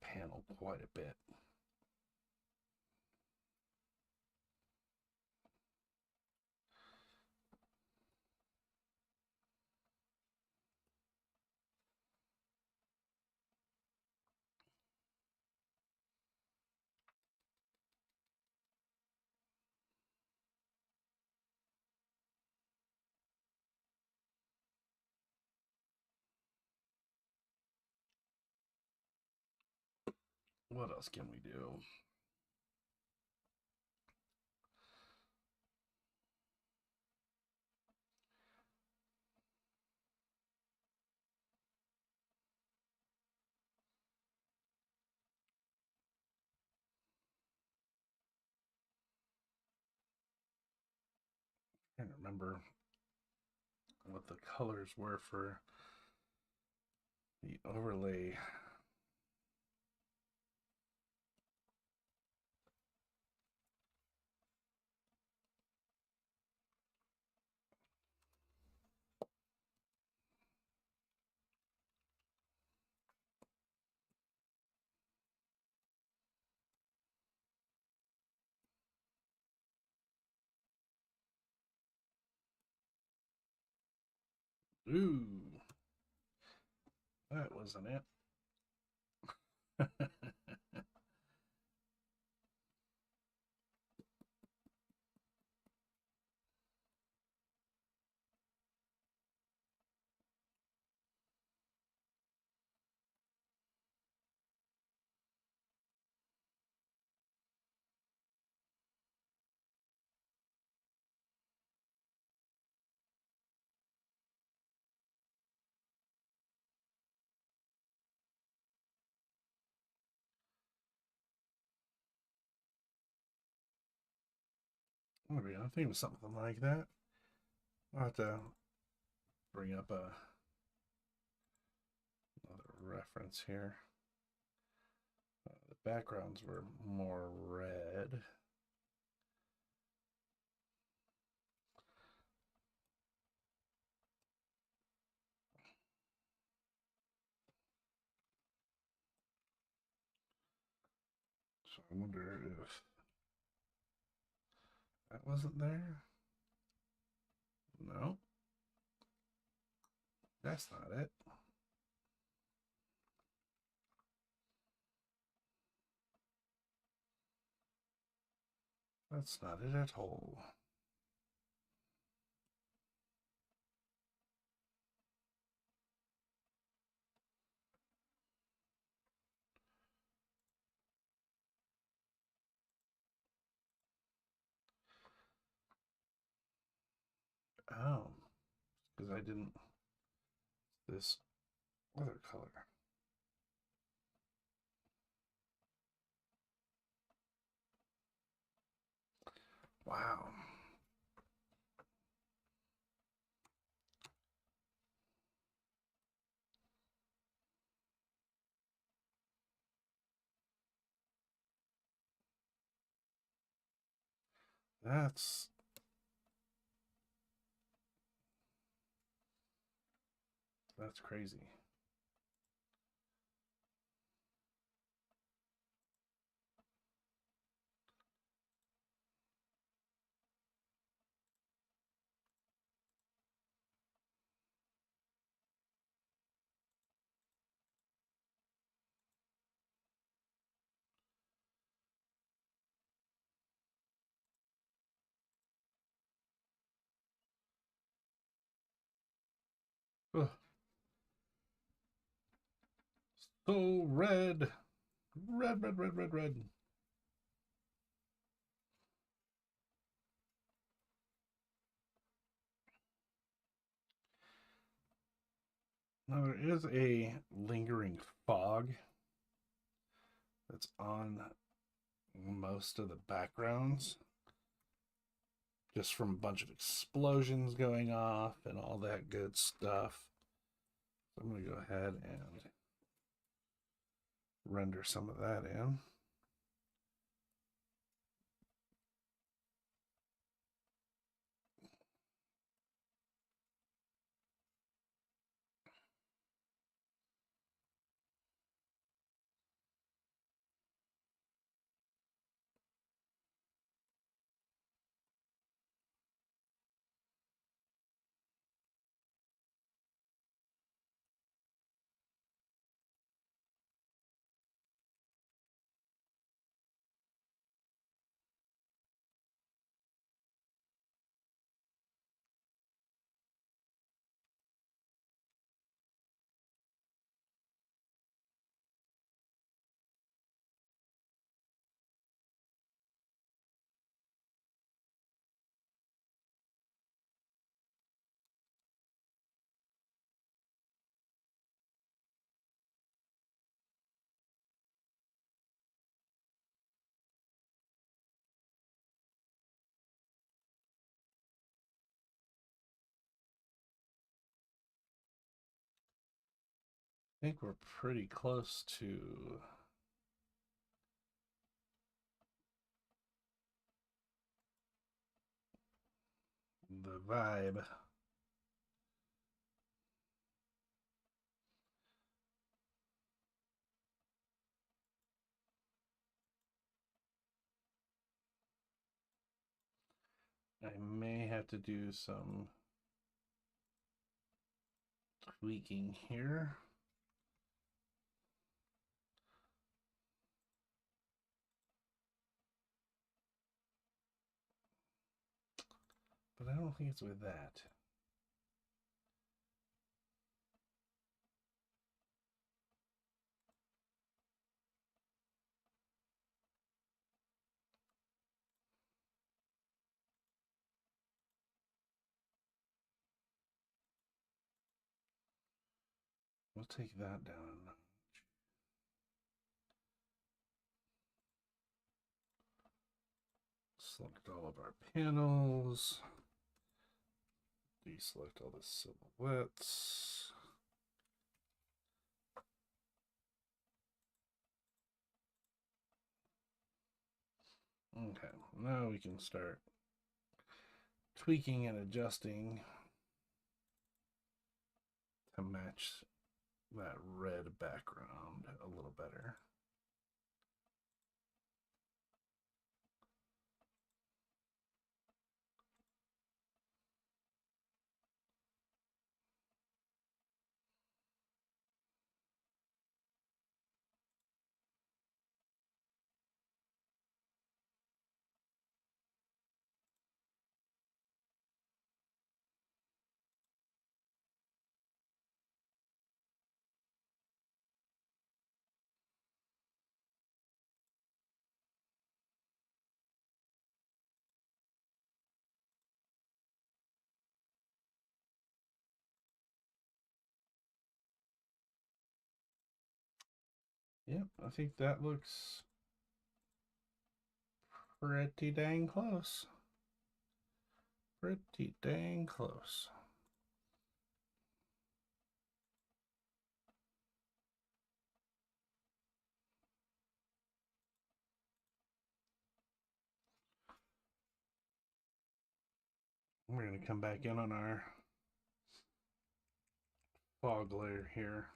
panel quite a bit. What else can we do? I can't remember what the colors were for the overlay. Ooh, that wasn't it. Maybe I'm thinking of something like that. I'll have to bring up another reference here. The backgrounds were more red. So I wonder if that wasn't there. No, that's not it. That's not it at all. Oh, because I didn't. This other color. Wow. That's crazy. Ugh. So red. Red, red, red, red, red. Now there is a lingering fog that's on most of the backgrounds, just from a bunch of explosions going off and all that good stuff. So I'm going to go ahead and render some of that in. I think we're pretty close to the vibe. I may have to do some tweaking here. But I don't think it's with that. We'll take that down. Select all of our panels. Deselect all the silhouettes. Okay, now we can start tweaking and adjusting to match that red background a little better. Yep, I think that looks pretty dang close. Pretty dang close. We're going to come back in on our fog layer here.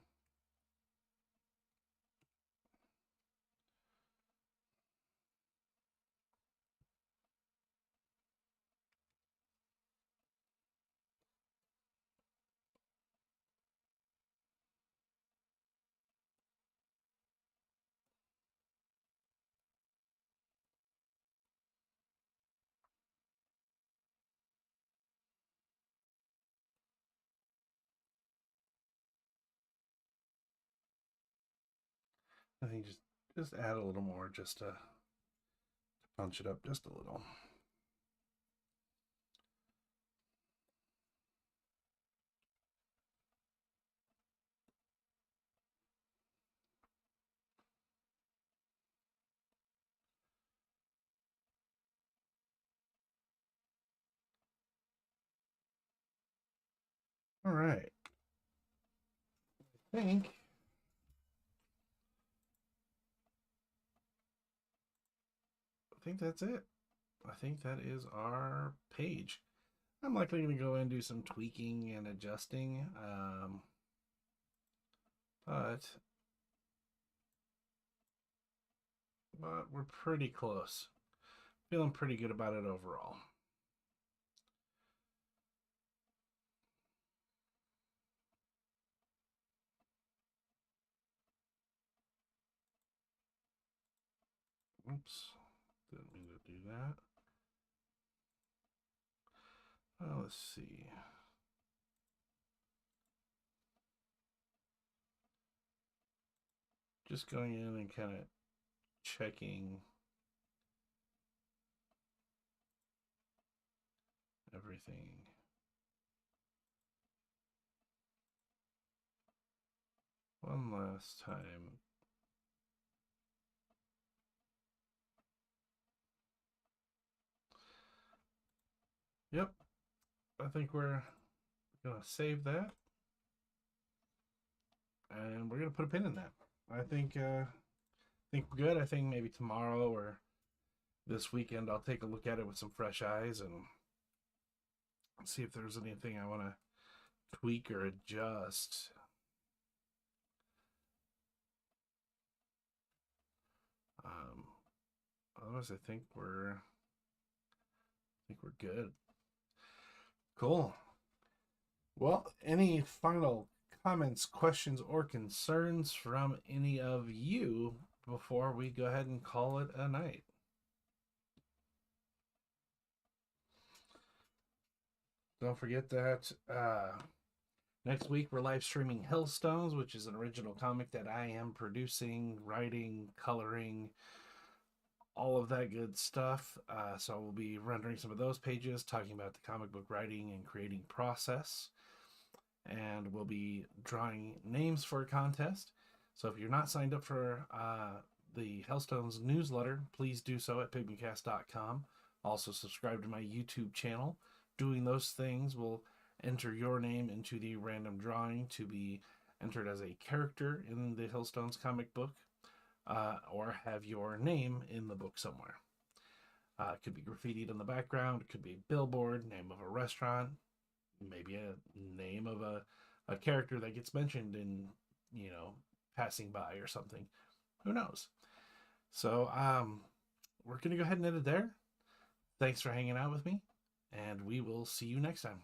I think just add a little more just to punch it up just a little. All right. I think that's it. I think that is our page. I'm likely going to go and do some tweaking and adjusting, but we're pretty close. Feeling pretty good about it overall. Oops, didn't mean to do that. Well, let's see. Just going in and kind of checking everything. One last time. Yep, I think we're gonna save that, and we're gonna put a pin in that. I think we're good. I think maybe tomorrow or this weekend I'll take a look at it with some fresh eyes and see if there's anything I want to tweak or adjust. Otherwise, I think we're good. Cool. Well, any final comments, questions, or concerns from any of you before we go ahead and call it a night? Don't forget that next week we're live streaming Hillstones, which is an original comic that I am producing, writing, coloring, all of that good stuff. So we'll be rendering some of those pages, talking about the comic book writing and creating process. And we'll be drawing names for a contest. So if you're not signed up for the Hellstones newsletter, please do so at pigmacast.com Also, subscribe to my YouTube channel. Doing those things will enter your name into the random drawing to be entered as a character in the Hillstones comic book, or have your name in the book somewhere. It could be graffitied in the background, it could be a billboard, name of a restaurant, maybe a name of a character that gets mentioned in, passing by or something. Who knows? So, we're going to go ahead and end it there. Thanks for hanging out with me, and we will see you next time.